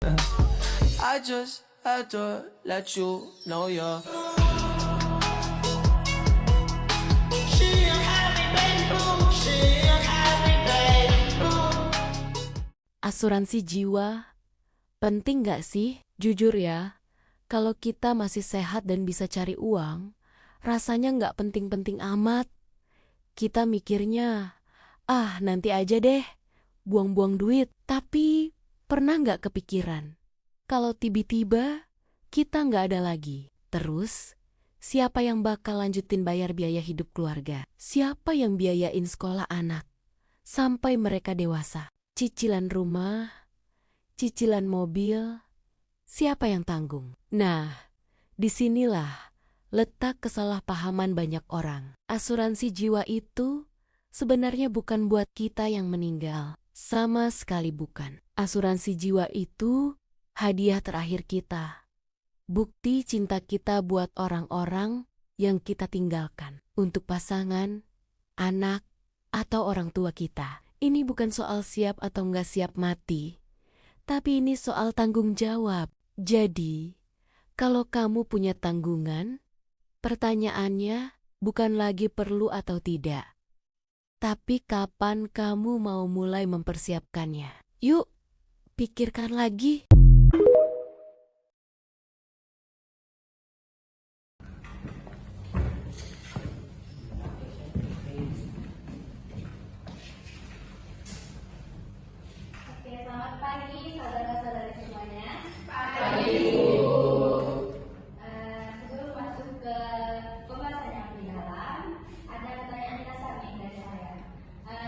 I just had to let you know you're. She haven't been through, she haven't been through. Asuransi jiwa penting gak sih? Jujur ya, kalau kita masih sehat dan bisa cari uang, rasanya gak penting-penting amat. Kita mikirnya, nanti aja deh, buang-buang duit. Tapi pernah gak kepikiran? Kalau tiba-tiba kita gak ada lagi. Terus, siapa yang bakal lanjutin bayar biaya hidup keluarga? Siapa yang biayain sekolah anak sampai mereka dewasa? Cicilan rumah, cicilan mobil, siapa yang tanggung? Nah, disinilah letak kesalahpahaman banyak orang. Asuransi jiwa itu sebenarnya bukan buat kita yang meninggal. Sama sekali bukan. Asuransi jiwa itu hadiah terakhir kita. Bukti cinta kita buat orang-orang yang kita tinggalkan. Untuk pasangan, anak, atau orang tua kita. Ini bukan soal siap atau nggak siap mati, tapi ini soal tanggung jawab. Jadi, kalau kamu punya tanggungan, pertanyaannya bukan lagi perlu atau tidak, tapi kapan kamu mau mulai mempersiapkannya. Yuk, pikirkan lagi. Oke, selamat pagi saudara-saudari semuanya. Sebelum masuk ke pembahasan yang lebih dalam, ada pertanyaan dasar nih dari saya.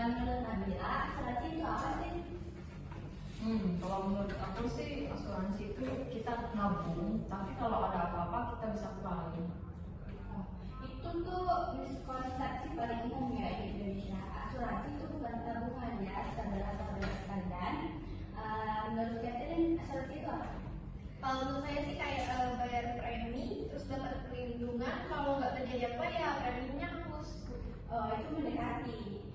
Menurut Nabila, asuransi itu apa sih? Kalau menurut aku sih asuransi itu kita nabung, tapi kalau ada apa-apa kita bisa keluarin. Itu tuh miskonsepsi paling umum ya di Indonesia. Asuransi itu bukan tabungan ya, saudara-saudara sekalian. Menurut Catherine, asuransi itu apa? Kalau menurut saya sih kayak bayar premi, terus dapat perlindungan. Kalau nggak terjadi apa ya preminya hapus. Oh, itu mendekati.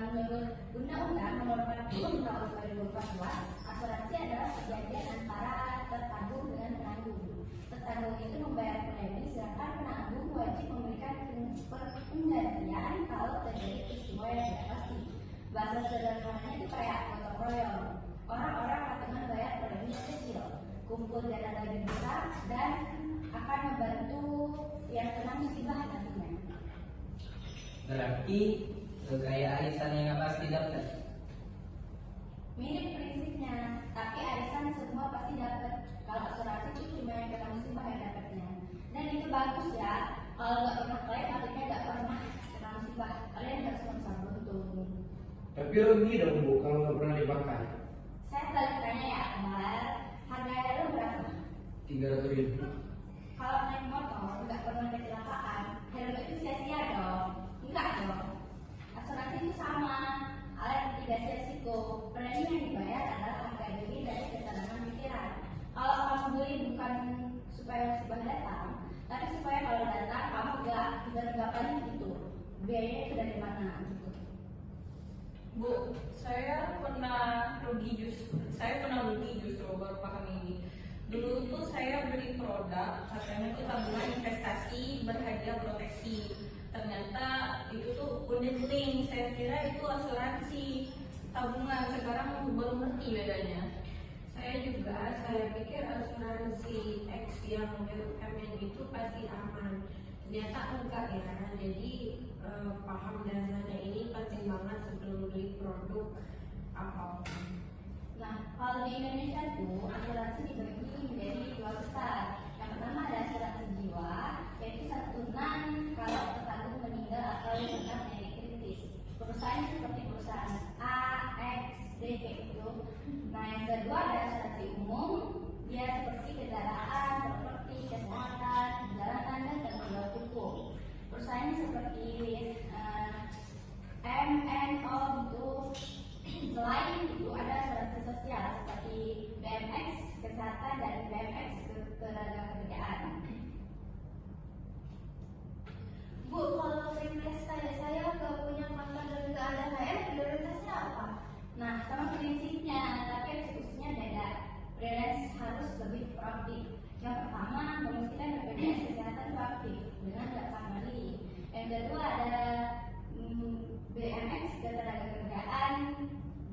Menurut Undang-Undang Nomor 40 Tahun 2014, asuransi adalah perjanjian antara tertanggung dengan penanggung. Tertanggung itu membayar premi, sedangkan penanggung wajib memberikan penggantian kalau terjadi peristiwa yang tidak pasti. Bahasa sederhananya itu kayak gotong royong. Orang-orang akan bayar premi yang kecil, kumpul dana lebih besar, dan akan membantu yang kena musibah nantinya. Berarti kayak arisan yang nggak pasti dapat. Mirip prinsipnya, tapi arisan semua pasti dapat. Kalau asuransi itu cuma yang kena musibah yang dapatnya. Dan itu bagus ya. Kalau nggak pernah klaim, artinya nggak pernah kena musibah. Kalian nggak bisa beruntung. Tapi rugi dong Bu kalau nggak pernah dipakai. Saya balik tanya ya, Akbar. Harga helm berapa? 300.000. Kalau naik motor nggak pernah kecelakaan, helm itu sia-sia dong? Enggak dong. Asuransi itu sama, alat mitigasi risiko. Premi yang dibayar adalah harga diri dari ketenangan pikiran. Kalau kamu beli bukan supaya musibah datang, tapi supaya kalau datang kamu nggak panik gitu. Biayanya itu dari mana gitu. Bu, saya pernah rugi justru baru paham ini. Dulu tuh saya beli produk, katanya itu tabungan investasi berhadiah proteksi. Ternyata itu tuh unit link, saya kira itu asuransi tabungan, sekarang baru ngerti bedanya. Saya pikir asuransi X yang BUMN itu pasti aman. Ternyata enggak ya. Jadi paham dasarnya ini penting banget sebelum beli produk apapun. Nah, kalau di Indonesia tuh asuransi dibagi menjadi dua besar. Yang pertama ada asuransi jiwa, yaitu santunan kalau tertanggung meninggal atau kena penyakit kritis. Perusahaan seperti perusahaan A, X, D gitu. Nah, yang kedua ada asuransi umum, dia seperti kendaraan, properti, kesehatan, jalanan dan tanggung hukum. Perusahaan seperti MNO gitu. Selain itu ada asuransi sosial seperti BMX kesehatan dan BMX ketenagakerjaan. Bu, kalau prioritas saya ke punya mantan dan nggak ada prioritasnya apa? Nah, sama prinsipnya, tapi eksekusinya beda. Prioritas kedua ada BMX ketenaga kerjaan,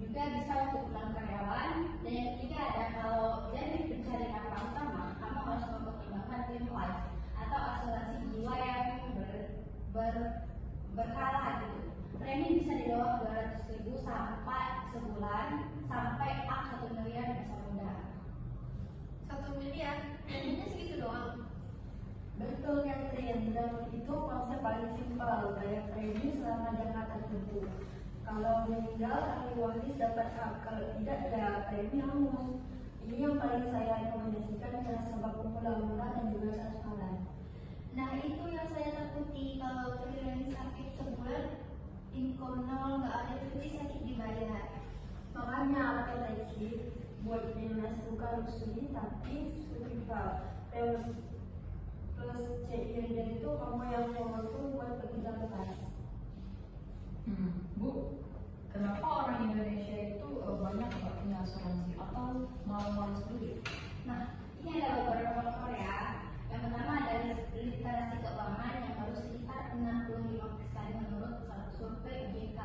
juga bisa untuk pulang karyawan. Dan yang ketiga ada kalau jadi pencari nafkah utama, kamu harus mempertimbangkan term life atau asuransi jiwa yang berkala gitu. Premi bisa di bawah 200.000 sampai sebulan sampai up 1 miliar bisa mudah. 1 miliar, preminya segitu doang. Betul Catherine, dan itu konsep paling simpel, bayar premi selama jangka tertentu. Kalau meninggal, ahli waris dapat hak, kalau tidak ya premi hangus. Ini yang paling saya rekomendasikan karena sebab murah dan juga transparan. Nah itu yang saya takuti, kalau terjadi sakit sebulan, income nol, nggak ada cuti sakit dibayar. Makanya pakai taxi buat minus bukan studi tapi survival. Plus CIRD itu kamu yang membantu buat pergi daftar. Bu, kenapa orang Indonesia itu banyak nggak punya asuransi atau malas beli? Nah, ini ada beberapa faktor ya. Yang pertama dari literasi keuangan yang baru sekitar 65% menurut survei OJK.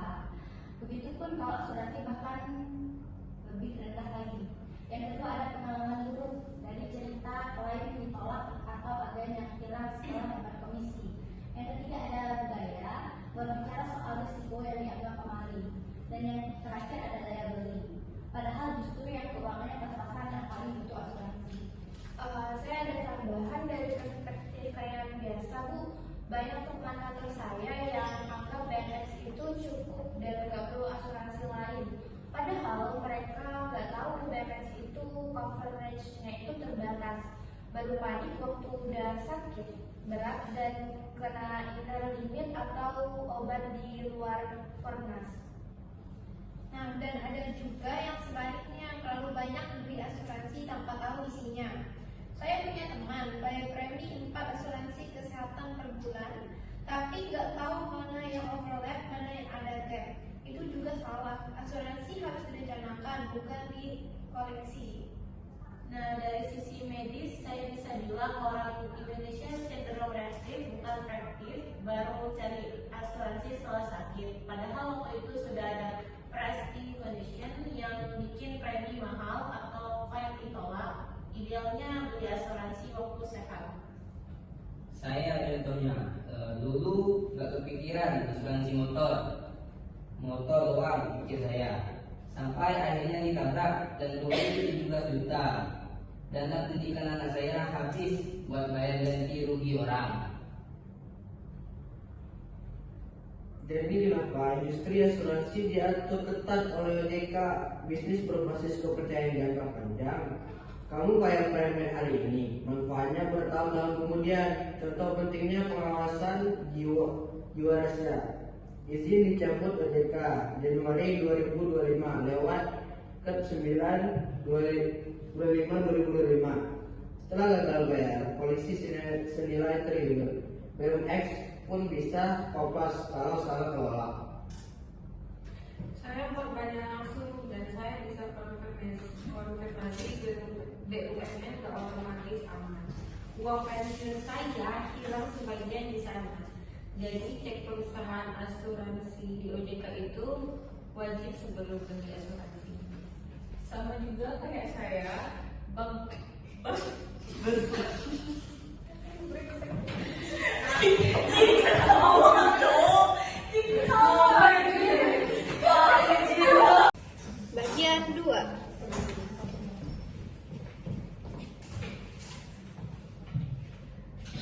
Begitupun kalau asuransi bahkan lebih rendah lagi. Yang kedua ada pengalaman buruk dari cerita klien ditolak atau agen yang hilang setelah dapat komisi. Yang ketiga ada budaya berbicara soal risiko yang dianggap kemarin. Dan yang terakhir ada daya beli. Padahal justru yang keuangannya pas-pasan yang paling butuh asuransi. Saya ada tambahan dari perspektif yang biasa Bu. Banyak teman kantor saya yang anggap BMX itu cukup dan nggak perlu asuransi lain. Padahal mereka nggak tahu BMX itu coverage-nya itu terbatas. Baru panik waktu udah sakit berat dan kena inner limit atau obat di luar Fornas. Nah, dan ada juga yang sebaliknya terlalu banyak beli asuransi tanpa tahu isinya. Saya punya teman bayar premi 4 asuransi kesehatan per bulan, tapi nggak tahu mana yang overlap, mana yang ada gap. Itu juga salah. Asuransi harus direncanakan, bukan dikoleksi. Nah, dari sisi medis, saya bisa bilang orang Indonesia cenderung reaktif, bukan proaktif, baru cari asuransi setelah sakit. Padahal waktu itu sudah ada pre-existing condition yang bikin premi mahal atau klaim ditolak. Idealnya beli asuransi waktu sehat. Saya contohnya, dulu nggak kepikiran asuransi motor doang pikir saya. Sampai akhirnya ditabrak dan kerugian 17 juta. Dana pendidikan anak saya habis buat bayar ganti rugi orang. Jadi kenapa industri asuransi diatur ketat oleh OJK, bisnis berbasis kepercayaan jangka panjang? Kamu bayar premi hari ini, manfaatnya bertahun-tahun kemudian. Contoh pentingnya pengawasan jiwa rahasia. Izin dicabut OJK Januari 2025 lewat Ket 9 2025. Setelah gagal bayar, polisi senilai triliun. BMX pun bisa koplas kalau salah kelola. Saya korbannya langsung dan saya bisa konfirmasi ke BUMN ke otomatis aman. Uang pensiun saya hilang sebagian di sana. Jadi cek perusahaan asuransi di OJK itu wajib sebelum beli asuransi. Sama juga kayak saya, bank Bagian 2.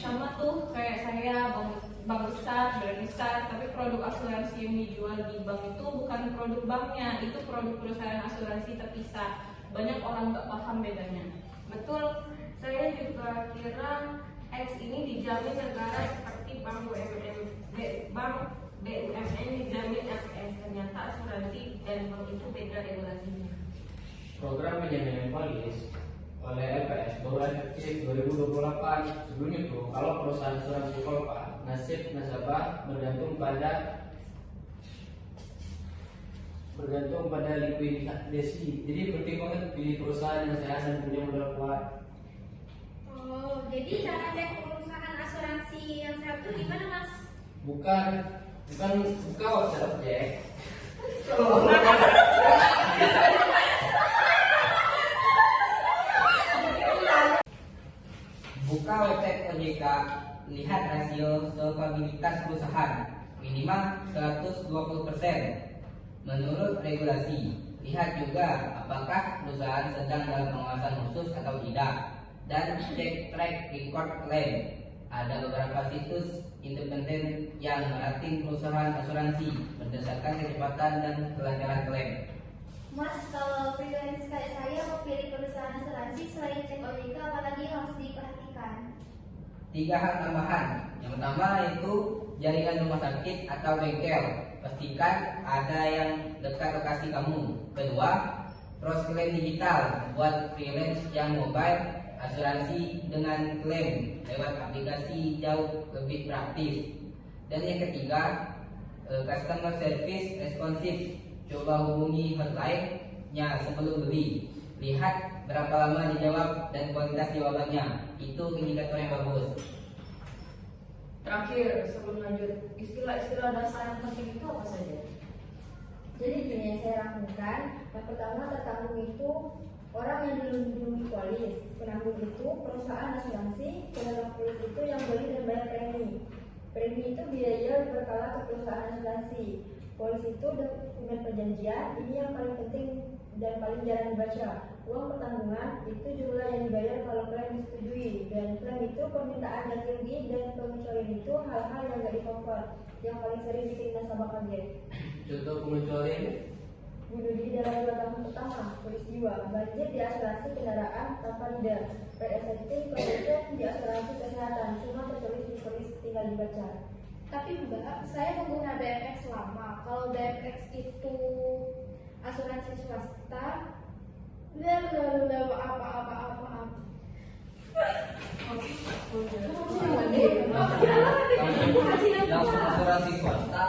sama tuh kayak saya bank besar, brand besar, tapi produk asuransi yang dijual di bank itu bukan produk banknya, itu produk perusahaan asuransi terpisah. Banyak orang nggak paham bedanya. Betul, saya juga kira X ini dijamin negara seperti bank BUMN dijamin FS. Ternyata asuransi dan bank itu beda regulasinya. Program penjaminan polis oleh LPS baru efektif 2028. Sebelum itu, kalau perusahaan asuransi kolpa, nasib nasabah bergantung pada likuidasi. Jadi penting banget pilih perusahaan yang sehat dan punya modal kuat. Oh, jadi cara cek perusahaan asuransi yang sehat itu gimana Mas? Bukan buka WhatsApp, Jack. Buka website OJK, lihat rasio solvabilitas perusahaan minimal 120%. Menurut regulasi, lihat juga apakah perusahaan sedang dalam pengawasan khusus atau tidak, dan cek track record claim. Ada beberapa situs independen yang merating perusahaan asuransi berdasarkan kecepatan dan kelancaran klaim. Mas, kalau freelance kayak saya mau pilih perusahaan asuransi selain cek OJK, apalagi harus diperhatikan? 3 hal tambahan. Yang pertama yaitu jaringan rumah sakit atau bengkel. Pastikan ada yang dekat lokasi kamu. Kedua, cross claim digital buat freelance yang mobile. Asuransi dengan klaim lewat aplikasi jauh lebih praktis. Dan yang ketiga, customer service responsif. Coba hubungi hotline-nya sebelum beli. Lihat berapa lama dijawab dan kualitas jawabannya. Itu indikator yang bagus. Terakhir, sebelum lanjut, istilah-istilah dasar yang penting itu apa saja? Jadi gini yang saya rangkumkan, yang pertama tertanggung itu orang yang dilindungi polis, penanggung itu perusahaan asuransi, penanggung polis itu yang beli dan bayar premi. Premi itu biaya berkala ke perusahaan asuransi. Polis itu dokumen perjanjian, ini yang paling penting dan paling jarang dibaca. Uang pertanggungan itu jumlah yang dibayar kalau klaim disetujui, dan klaim itu permintaan ganti rugi, dan pengecualian itu hal-hal yang nggak di-cover, yang paling sering bikin nasabah kaget. Contoh pengecualian: bunuh diri dalam 2 tahun pertama, polis jiwa, banjir di asuransi kendaraan tanpa leader, PSST kondisi di asuransi kesehatan, cuma tertulis di polis, tinggal dibaca. Tapi Mbak, saya pengguna BMX lama. Kalau BMX itu asuransi swasta, apa. Langsung asuransi swasta.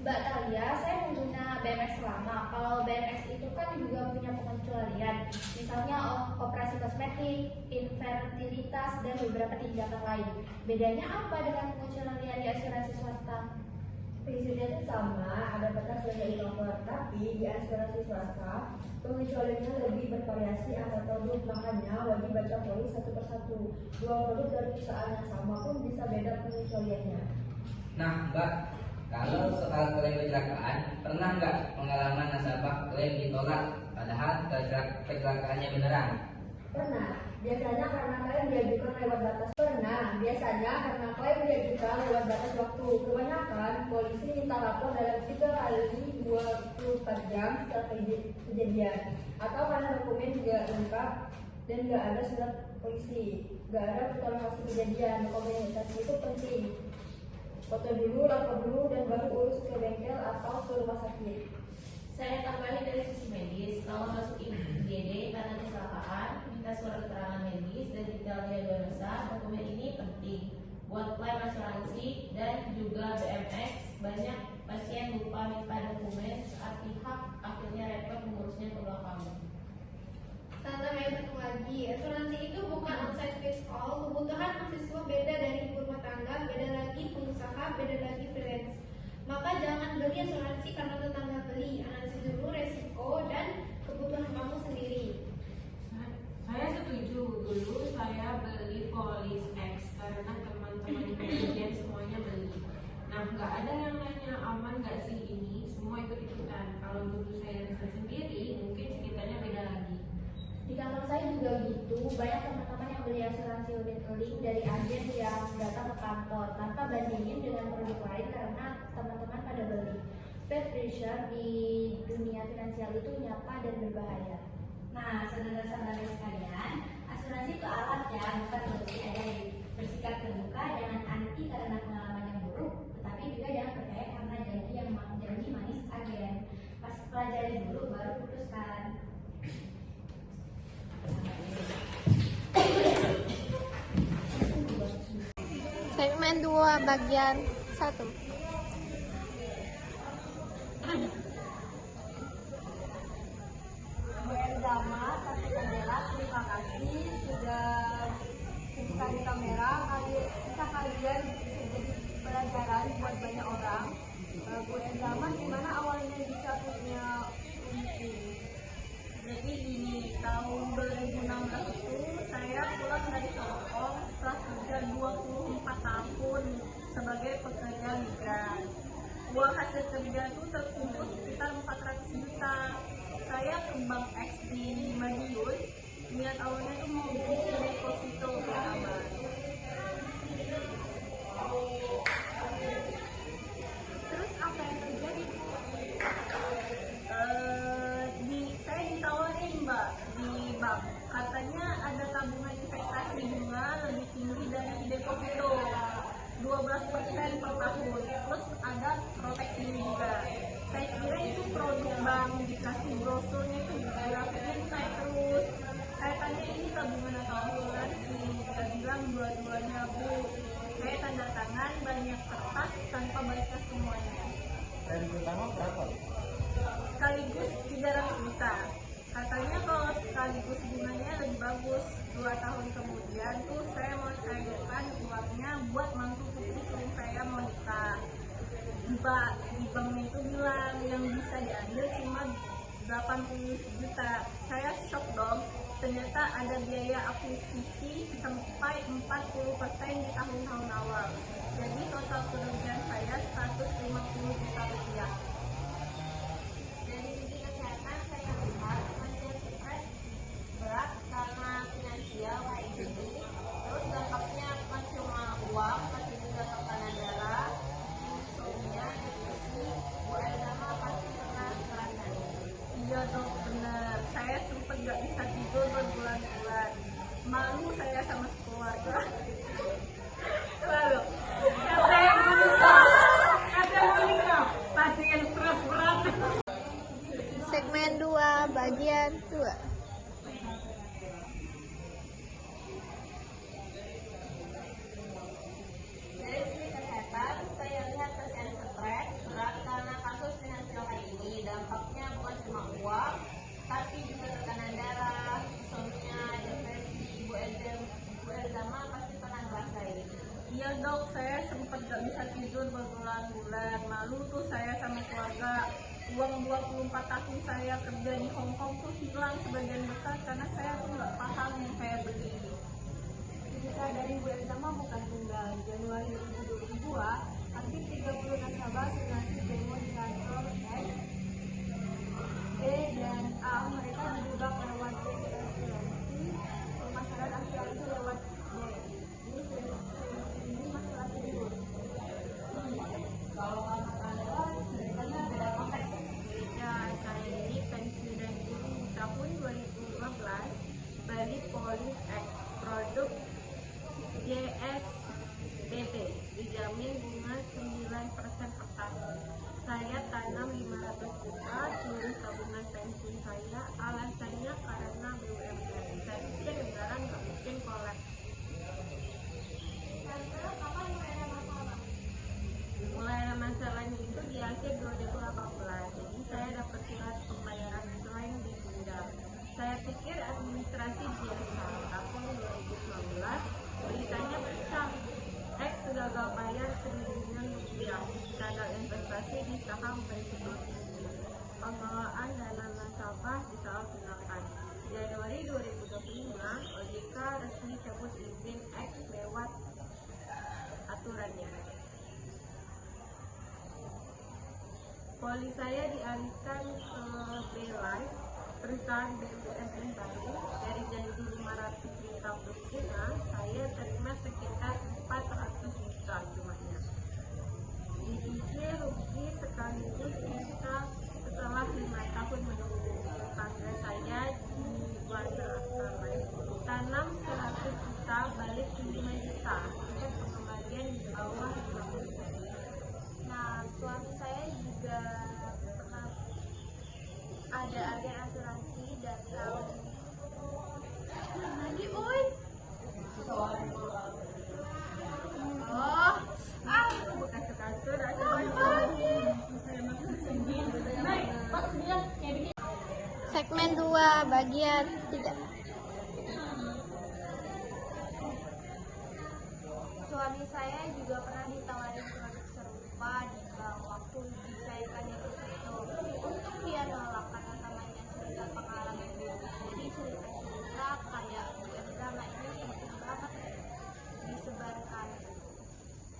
Mbak Talia, saya pengguna BMX lama. Kalau BMX itu kan juga punya pengecualian, misalnya operasi kosmetik, infertilitas, dan beberapa tindakan lain. Bedanya apa dengan pengecualian di asuransi swasta? Prinsipnya itu sama, ada batas yang di-cover, tapi di asuransi swasta pengecualiannya lebih bervariasi antar produk, makanya wajib baca polis satu persatu. 2 produk dari perusahaan yang sama pun bisa beda pengecualiannya. Nah, Mbak, kalau soal klaim kecelakaan, pernah nggak pengalaman nasabah klaim ditolak padahal kecelakaannya beneran? Pernah, biasanya karena klaim diajukan lewat batas waktu. Kebanyakan polisi minta lapor dalam 3 kali 24 jam setelah kejadian, atau karena dokumen nggak lengkap dan nggak ada surat polisi, nggak ada foto kejadian. Dokumentasi itu penting. Foto dulu, lapor dulu, dan baru urus ke bengkel atau ke rumah sakit. Saya tambahin dari sisi medis, kalau masuk IGD karena kecelakaan, minta surat keterangan medis dan detail diagnosa. Dokumen ini penting buat klaim asuransi dan juga BMX. Banyak pasien lupa minta dokumen saat pihak akhirnya repot mengurusnya ke belakang. Sampai satu lagi, asuransi itu bukan one size fits all. Kebutuhan mahasiswa beda dari ibu rumah tangga, beda lagi pengusaha, beda lagi freelance. Maka jangan beli asuransi karena tetangga beli. Analisis dulu resiko dan kebutuhan kamu sendiri. Saya setuju. Dulu saya beli polis X karena teman-teman kemudian semuanya beli. Nah, nggak ada yang nanya aman nggak sih ini, semua ikut-ikutan. Kalau dulu saya bisa sendiri, mungkin ceritanya beda lagi. Di kantor saya juga gitu, banyak teman-teman yang beli asuransi unit-link dari agen yang datang ke kantor tanpa bandingin dengan produk lain karena teman-teman pada beli. Peer pressure di dunia finansial itu nyata dan berbahaya. Nah, saudara-saudara sekalian, asuransi itu alat ya, bukan berarti ada yang bersikap terbuka. Jangan anti karena pengalaman yang buruk, tetapi juga jangan percaya karena janji manis agen. Pas pelajari dulu baru putuskan. Segmen 2 bagian 1. Zama, terima kasih sudah buka di kamera. bank X di Madiun. Niat awalnya tuh mau bikin deposito pertama. Terus apa yang terjadi? Saya ditawarin Mbak di bank, katanya ada tabungan investasi bunga lebih tinggi dari deposito 12% per tahun, terus ada proteksi juga. Saya kira itu produk bank, dikasih brosurnya itu grafiknya naik terus. Saya tanya ini tabungan atau asuransi, dia bilang dua-duanya Bu. Saya tanda tangan banyak kertas tanpa baca semuanya. Dan pertama berapa? Sekaligus 300 juta. Katanya kalau sekaligus bunganya lebih bagus. 2 tahun kemudian tuh saya mau cairkan uangnya buat mantu istri saya mau nikah. Di banknya itu bilang yang bisa diambil cuma 80 juta. Saya shock dong. Ternyata ada biaya akuisisi sampai 40% di tahun-tahun awal. Jadi total kerugian saya 150 juta rupiah. Dari segi kesehatan saya lihat pasien stres berat karena finansial kayak gini. Terus dampaknya bukan cuma uang, tapi juga tekanan darah, insomnia, depresi. Bu Elzama pasti pernah ngerasain. Iya dok, benar. Saya sempat gak bisa tidur berbulan-bulan. Malu saya sama keluarga. Lalu, kata menikah, pasien stres berat. Segmen 2, bagian 2. Dari segi kesehatan, saya lihat pasien stres berat karena kasus finansial kayak ini. Dampaknya bukan cuma uang, tapi juga tekanan darah, insomnia, depresi. Bu Elzama pasti pernah ngerasain. Iya dok, saya sempat gak bisa tidur berbulan-bulan. Malu tuh saya sama keluarga. Uang 24 tahun saya kerja di Hong Kong tuh hilang sebagian besar karena saya tuh gak paham yang saya beli. Cerita dari Bu Elzama bukan tunggal. Januari 2022, hampir 30 nasabah asuransi demo di kantor X, B, dan A. Mereka diduga lewat B asuransi, permasalahan asuransi lewat B. Ini masalah serius. Kalau kasus Anda, ceritanya beda konteks. Ya, saya ini pensiunan guru di tahun 2015 Bali Polis X produk JSBB dijamin bunga 9% per tahun. Saya tanam 500 juta seluruh tabungan pensiun saya, alasannya karena BUMN. Saya pikir negara nggak mungkin kolaps. Mulai ada masalahnya itu di akhir 2018, jadi saya dapat surat pembayaran klien di Sunda. Saya pikir administrasi biasa. Tahun 2019 beritanya pecah, X gagal bayar triliunan rupiah. Skandal investasi di saham berisiko tinggi. Pengelolaan dana nasabah disalahgunakan. Januari 2025, OJK resmi cabut izin X lewat aturannya. Polis saya dialihkan ke B-Life, perusahaan BUMN baru. Dari janji 500 juta per bulan, saya terima sekitar 400 juta jumlahnya. Dicicil rugi sekaligus bisa setelah 5 tahun menunggu. Tetangga saya di Wadah tanam 100 juta balik 5 juta. Untuk pengembalian di bawah 50%. Nah, suami saya juga pernah ada agen asuransi dan tahun lagi, oi. Bekas kantor ada saya masih sedih. Baik, pas bilang kayak begini. Segmen 2, bagian 3. Suami saya juga pernah ditawarin produk serupa di bank waktu dicairkan deposito. Untuk dia nolak karena namanya cerita pengalaman buruk. Jadi cerita-cerita kayak Bu Elzama ini penting banget disebarkan.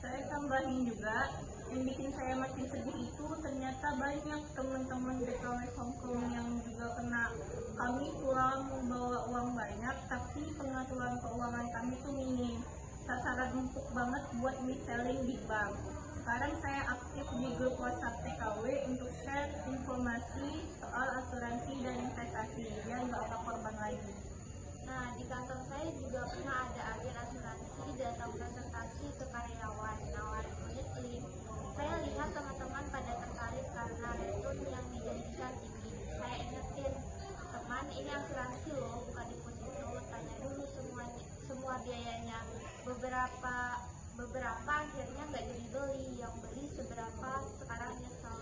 Saya tambahin juga, yang bikin saya makin sedih itu ternyata banyak teman-teman BKW Hongkong yang juga kena banget buat mis-selling di bank. Sekarang saya aktif di grup WhatsApp TKW untuk share informasi soal asuransi dan investasi biar nggak ada korban lagi. Nah, di kantor saya juga pernah ada agen asuransi datang presentasi ke karyawan nawarin unit link. Saya lihat teman-teman pada tertarik karena return yang dijanjikan tinggi. Saya ingetin, teman ini asuransi loh, bukan deposito. Tanya dulu semua biayanya. Beberapa akhirnya nggak jadi beli, yang beli seberapa sekarang nyesel.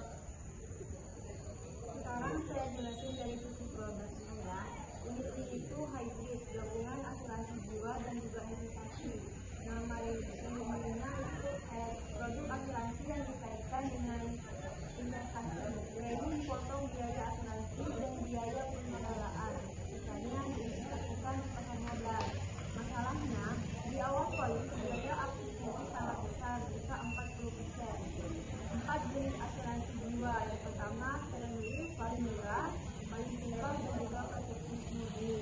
Sekarang saya jelasin dari sisi produknya ya. Unity itu hybrid, gabungan asuransi jiwa dan juga investasi. Nama ilmunya itu produk asuransi yang dikaitkan dengan investasi. Jadi dipotong biaya asuransi dan biaya pengelolaan. Misalnya diinvestasikan sepekan modal. Masalahnya di awal polis biaya akuisisi sangat besar, bisa 40%. 4 jenis asuransi jiwa. Yang pertama terendahnya paling murah, paling simpel dan juga proteksi murni.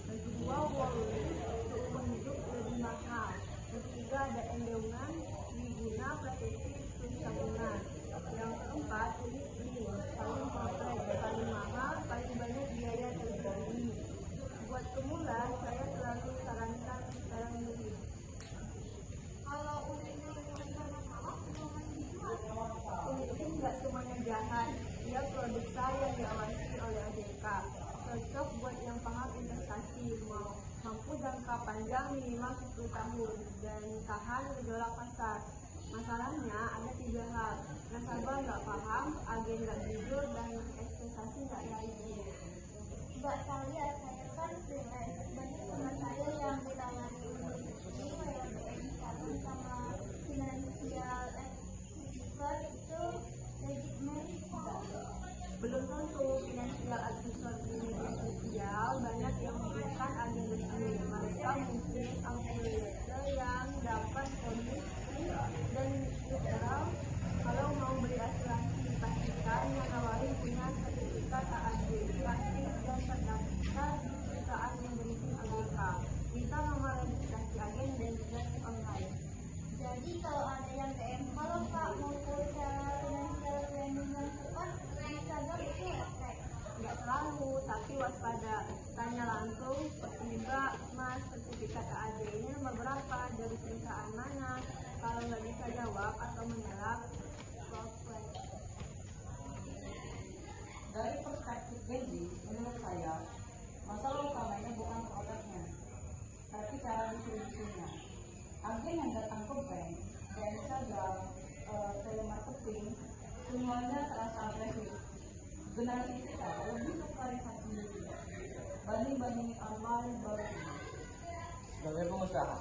Yang kedua whole untuk umur hidup lebih mahal. Yang ketiga ada endowment, triguna, proteksi sambungan. Yang keempat unit link, paling kompleks, paling mahal, paling banyak biaya terjadi. Buat pemula saya selalu sarankan sekarang dulu. Kalau unit link bermasalah, Unit link nggak semuanya jahat. Dia produk saya yang diawasi oleh OJK. Cocok buat yang paham investasi, mampu jangka panjang minimal 10 tahun dan tahan gejolak pasar. Masalahnya ada 3 hal: nasabah nggak paham, agen nggak jujur, dan investasi nggak yakin. Mbak Talia, saya kan freelance. Banyak teman saya yang ditawari unit ini kayak BM sekarang sama financial advisor itu legit Belum tentu finansial advisor di media sosial banyak yang bukan agen resmi. Mereka mungkin affiliate yang dapat komisi dan referral. Kalau mau beli asuransi, pastikan yang nawarin punya sertifikat AAD, aktif dan terdaftar di perusahaan yang berizin OJK. Minta nomor registrasi agen dan juga online. Jadi kalau ada yang DM, kalau Pak mau tahu cara financial planning yang tepat, Instagram itu efek. Nggak selalu, tapi waspada. Tanya langsung seperti Mbak, Mas, sertifikat AAD ini nomor berapa, dari perusahaan mana. Kalau nggak bisa jawab atau mengelak, cross-check. Dari perspektif Genji, menurut saya, masalah utamanya bukan produknya, tapi cara distribusinya. Agen yang datang ke bank, dan Instagram, telemarketing, semuanya terasa agresif. Generasi kita lebih sosialisasi diri, banding-bandingin online baru ini. Sebagai pengusaha,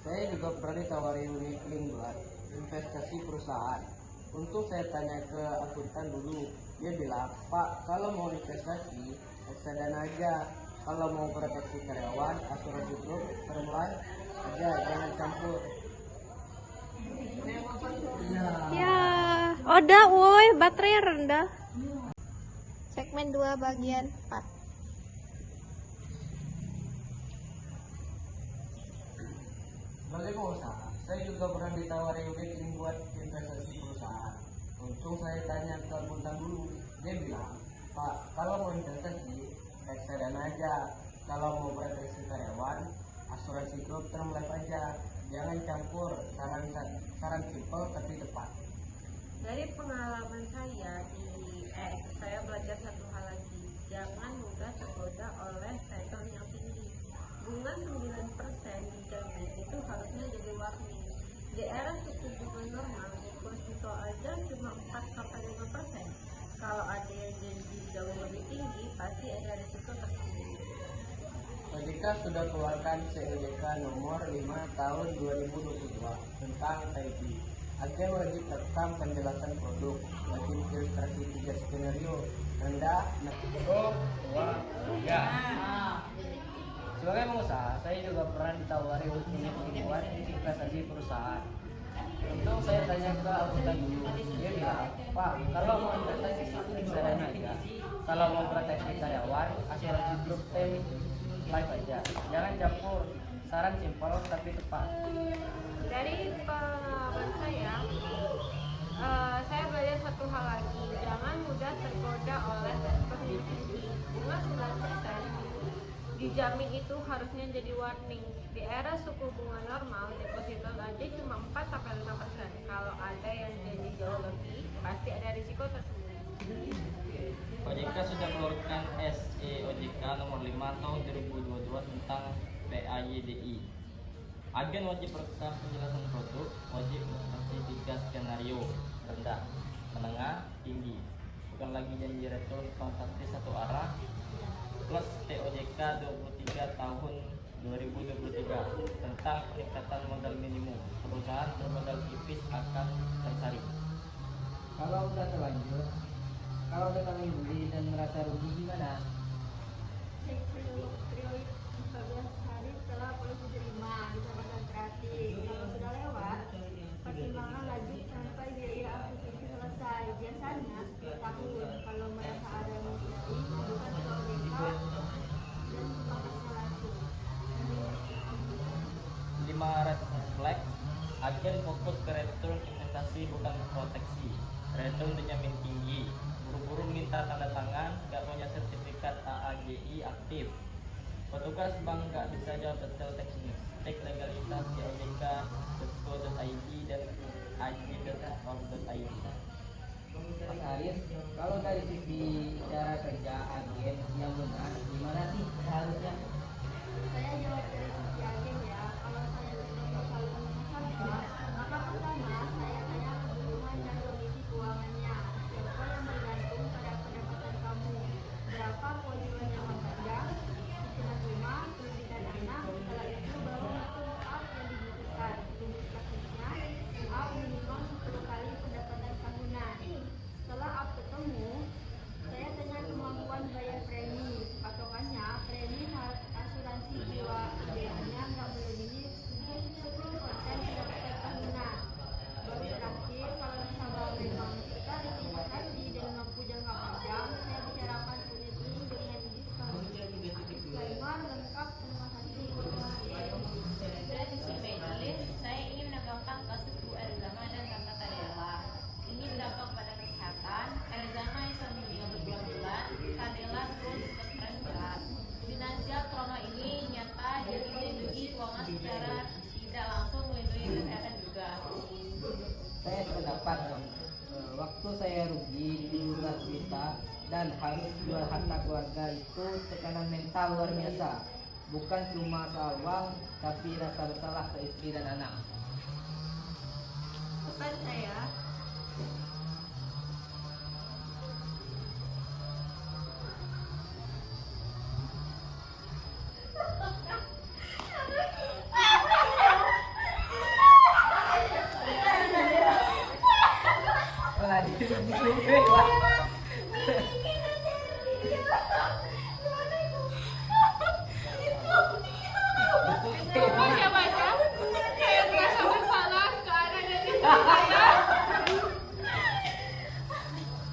saya juga pernah ditawari unit link buat investasi perusahaan. Untuk saya tanya ke akuntan dulu, dia bilang, Pak, kalau mau investasi, reksadana aja. Kalau mau proteksi karyawan, asuransi grup, term life aja, jangan campur. Ya, udah woi, baterai rendah. Segmen 2 bagian 4. Sebagai pengusaha, saya juga pernah ditawari unit link buat investasi perusahaan. Untung saya tanya ke akuntan dulu, dia bilang, Pak, kalau mau investasi, reksadana aja. Kalau mau proteksi karyawan, asuransi grup term life aja. Jangan campur, saran simpel tapi tepat. Dari pengalaman saya belajar satu hal lagi. Jangan mudah tergoda oleh return yang tinggi. Bunga 9% dijamin itu harusnya jadi warning. Di era suku bunga normal, deposito aja cuma 4-5%. Kalau ada yang janji jauh lebih tinggi, pasti ada risiko tersendiri. OJK sudah keluarkan COJK nomor 5 tahun 2022 tentang TIP. Agen wajib rekam penjelasan produk, wajib ilustrasi 3 skenario, rendah, 1, 2, 3. Sebagai pengusaha, saya juga pernah ditawari unit buat investasi perusahaan. Untung saya tanya ke akuntan dulu, dia bilang, Pak, kalau mau investasi reksadana aja, kalau mau proteksi karyawan, asuransi grup term life aja, jangan campur, Saran simpel tapi tepat. Dari pengalaman saya belajar satu hal lagi, jangan mudah tergoda oleh deposit tinggi. Bunga 9% dijamin itu harusnya jadi warning. Di era suku bunga normal, deposito aja cuma 4-5%. Kalau ada yang jadi jauh lebih, pasti ada risiko tersembunyi. OJK sudah keluarkan SE OJK nomor 5 tahun 2022 tentang PAYDI. Agen wajib merekam penjelasan produk, wajib mengatasi 3 skenario, rendah, menengah, tinggi. Bukan lagi janji return fantastis satu arah, plus TOJK 23 tahun 2023 tentang peningkatan modal minimum. Perusahaan bermodal tipis akan tersaring. Kalau udah terlanjur, kalau udah kami beli dan merasa rugi gimana? Cek periode 14 hari setelah polisi terima, disampaikan gratis. Kalau sudah lewat, pertimbangan lanjut sampai biaya akuisisi selesai. Biasanya 10 tahun. Kalau merasa ada musisi, bukan ke OJK dan tempatnya langsung. 5 red flag, agen fokus ke return investasi bukan proteksi. Return dijamin tinggi, buru-buru minta tanda tangan, gak punya sertifikat AAGI aktif. Petugas bank gak bisa jawab detail teknis. Cek legalitas di ojk.co.id dan aj.org.id. Mas Aris, kalau dari sisi cara kerja agen yang benar, gimana sih seharusnya? Saya jawab dari sisi agen ya. Kalau saya selalu masalah, maka pertama saya tanya hubungan dan kondisi keuangannya. Siapa yang bergantung pada pendapatan kamu? Berapa kewajiban yang panjang? Cicilan rumah, pendidikan anak. Setelah itu baru ngatur up yang dibutuhkan. Limit kasusnya, up minimal 10 kali pendapatan tahunan. Setelah up ketemu, saya tanya kemampuan bayar premi. Patokannya premi asuransi jiwa idealnya nggak melebihi 10% pendapatan tahunan. Baru terakhir, kalau nasabah memang kita investasi dan mampu jangka panjang, saya bicarakan unit ini dengan diskon. Disclaimer lengkap, terima kasih. Dari sisi medis, saya ingin menambahkan kasus Bu Erzama dan Tante Tadela. Ini berdampak pada kesehatan. Erzama bisa meninggal berbulan-bulan, Tadela terus stres berat. Finansial trauma ini nyata jadi melindungi keuangan secara tidak langsung melindungi kesehatan juga. Saya sependapat dong. Waktu saya rugi 17 juta dan harus jual harta keluarga itu tekanan mental luar biasa. Bukan cuma soal uang, tapi rasa bersalah ke istri dan anak. Pesan saya, baca-baca, saya merasa bersalah karena dari saya.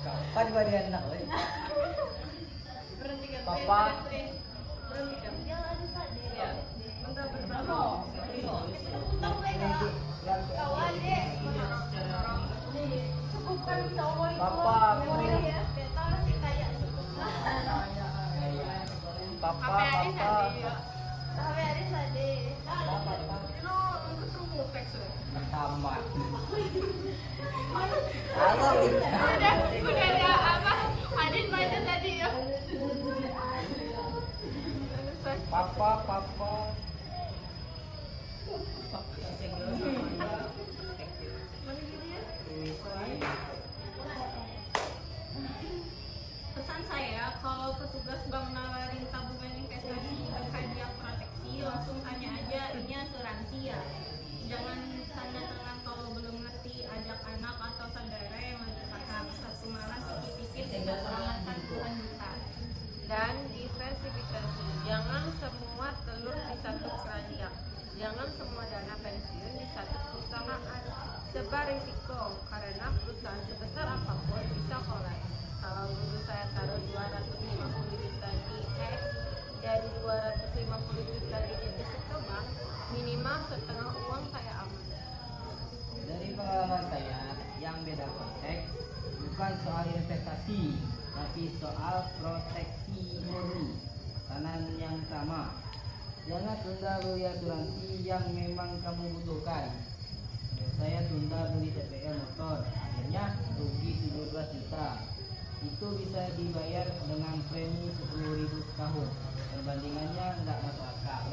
Kapan gua dia anak, weh? Berhenti kan? Papa. Berhenti kan? Jangan sadar. Ya. Bentar. Kau adik. Cukupkan cowok itu. Papa, Ya, kita masih kayak Papa, HP Aris papa. ada ya. HP Aris adik. Lo ketemu teks ya? Tamat. Udah ada apa? Adin baca tadi ya. Papa, papa. Pesan saya, kalau petugas bank nawarin tabungan investasi dan hadiah proteksi, langsung tanya aja ini asuransi ya. Jangan tanda tangan kalau belum ngerti, ajak anak atau saudara yang lagi paham. Satu malah pikir-pikir bisa selamatkan puluhan juta. Dan diversifikasi, jangan semua telur tunda beli asuransi yang memang kamu butuhkan. Saya tunda beli TPL motor, akhirnya rugi 17 juta. Itu bisa dibayar dengan premi 10.000 setahun. Perbandingannya nggak masuk akal.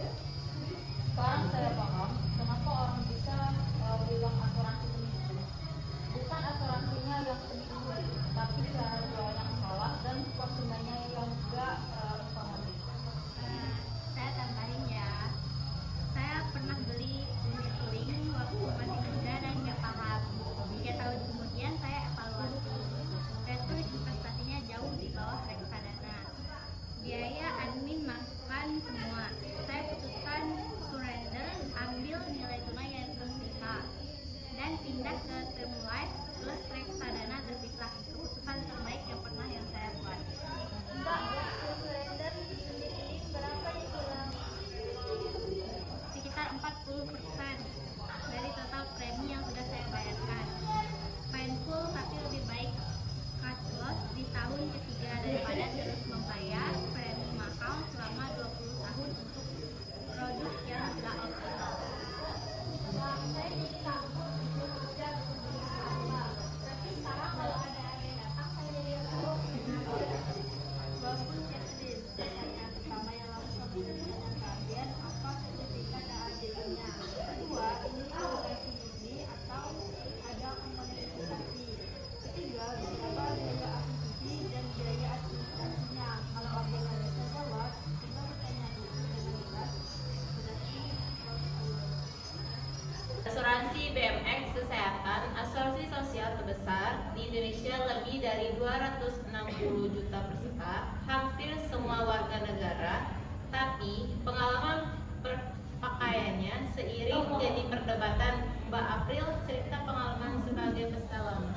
Sekarang saya paham kenapa orang bisa bilang asuransi penipu. Bukan asuransinya yang penipu, tapi cara jual yang salah dan konsumennya yang enggak informatif. Saya tambahin ya, saya pernah beli unit link waktu masih muda dan nggak paham. 3 tahun kemudian saya evaluasi, saya tuh investasinya jauh di bawah reksadana. Biaya admin makan semua. Saya putuskan surrender, ambil nilai tunai yang tersisa, dan pindah ke term life plus reksadana terpisah. Keputusan terbaik yang pernah yang saya buat. Mbak, waktu surrender sendiri berapa dikurang? Sekitar 40% dari total premi yang sudah saya bayarkan. Painful tapi lebih baik cut loss di tahun ketiga daripada terus membayar premi mahal selama 20 tahun untuk produk yang tidak optimal. Saya jadi takut bekerja untuk apa. Tapi sekarang kalau ada yang datang saya jadi tahu. Walaupun cerdas, yang pertama yang langsung dengan kalian apa sertifikat AJI-nya. Kedua, ini aplikasi murni atau ada komponen investasi. Ketiga, berapa biaya akuisisi dan biaya administrasinya. Kalau apabila bisa jawab, kita bertanya dulu dengan jelas. Berarti Asuransi BMX Kesehatan, asuransi sosial terbesar di Indonesia, lebih dari 260 juta peserta, hampir semua warga negara. Tapi pengalaman pakaiannya seiring jadi perdebatan. Mbak April, cerita pengalaman sebagai peserta lama.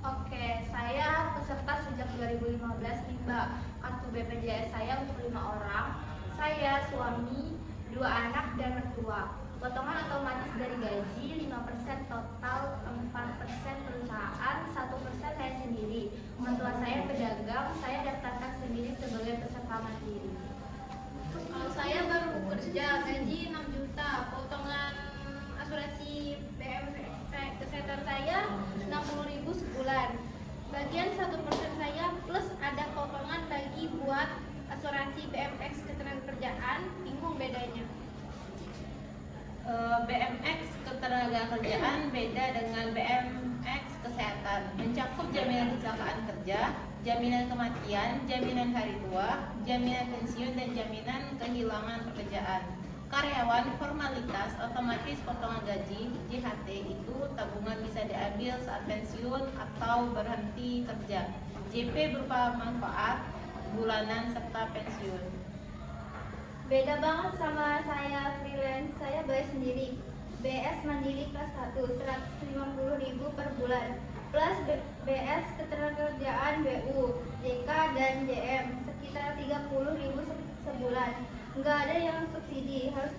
Oke, saya peserta sejak 2015 nih Mbak. Kartu BPJS saya untuk 5 orang. Saya, suami, 2 anak, dan mertua. Potongan otomatis dari gaji 5%, total 4% perusahaan, 1% saya sendiri. Mertua saya pedagang, saya daftarkan sendiri sebagai peserta mandiri. Kalau saya baru bekerja, gaji 6 juta, potongan asuransi BMX kesehatan saya 60.000 sebulan. Bagian 1% saya plus ada potongan lagi buat asuransi BMX ketenagakerjaan, bingung bedanya. BMX ketenagakerjaan beda dengan BMX kesehatan, mencakup jaminan kecelakaan kerja, jaminan kematian, jaminan hari tua, jaminan pensiun, dan jaminan kehilangan pekerjaan. Karyawan formalitas otomatis potongan gaji JHT itu tabungan bisa diambil saat pensiun atau berhenti kerja. JP berupa manfaat bulanan serta pensiun. Beda banget sama saya freelance, saya bayar sendiri. BS Mandiri kelas 1, 150.000 per bulan. Plus BS ketenagakerjaan BU, JK, dan JM, sekitar 30.000 sebulan. Nggak ada yang subsidi, harus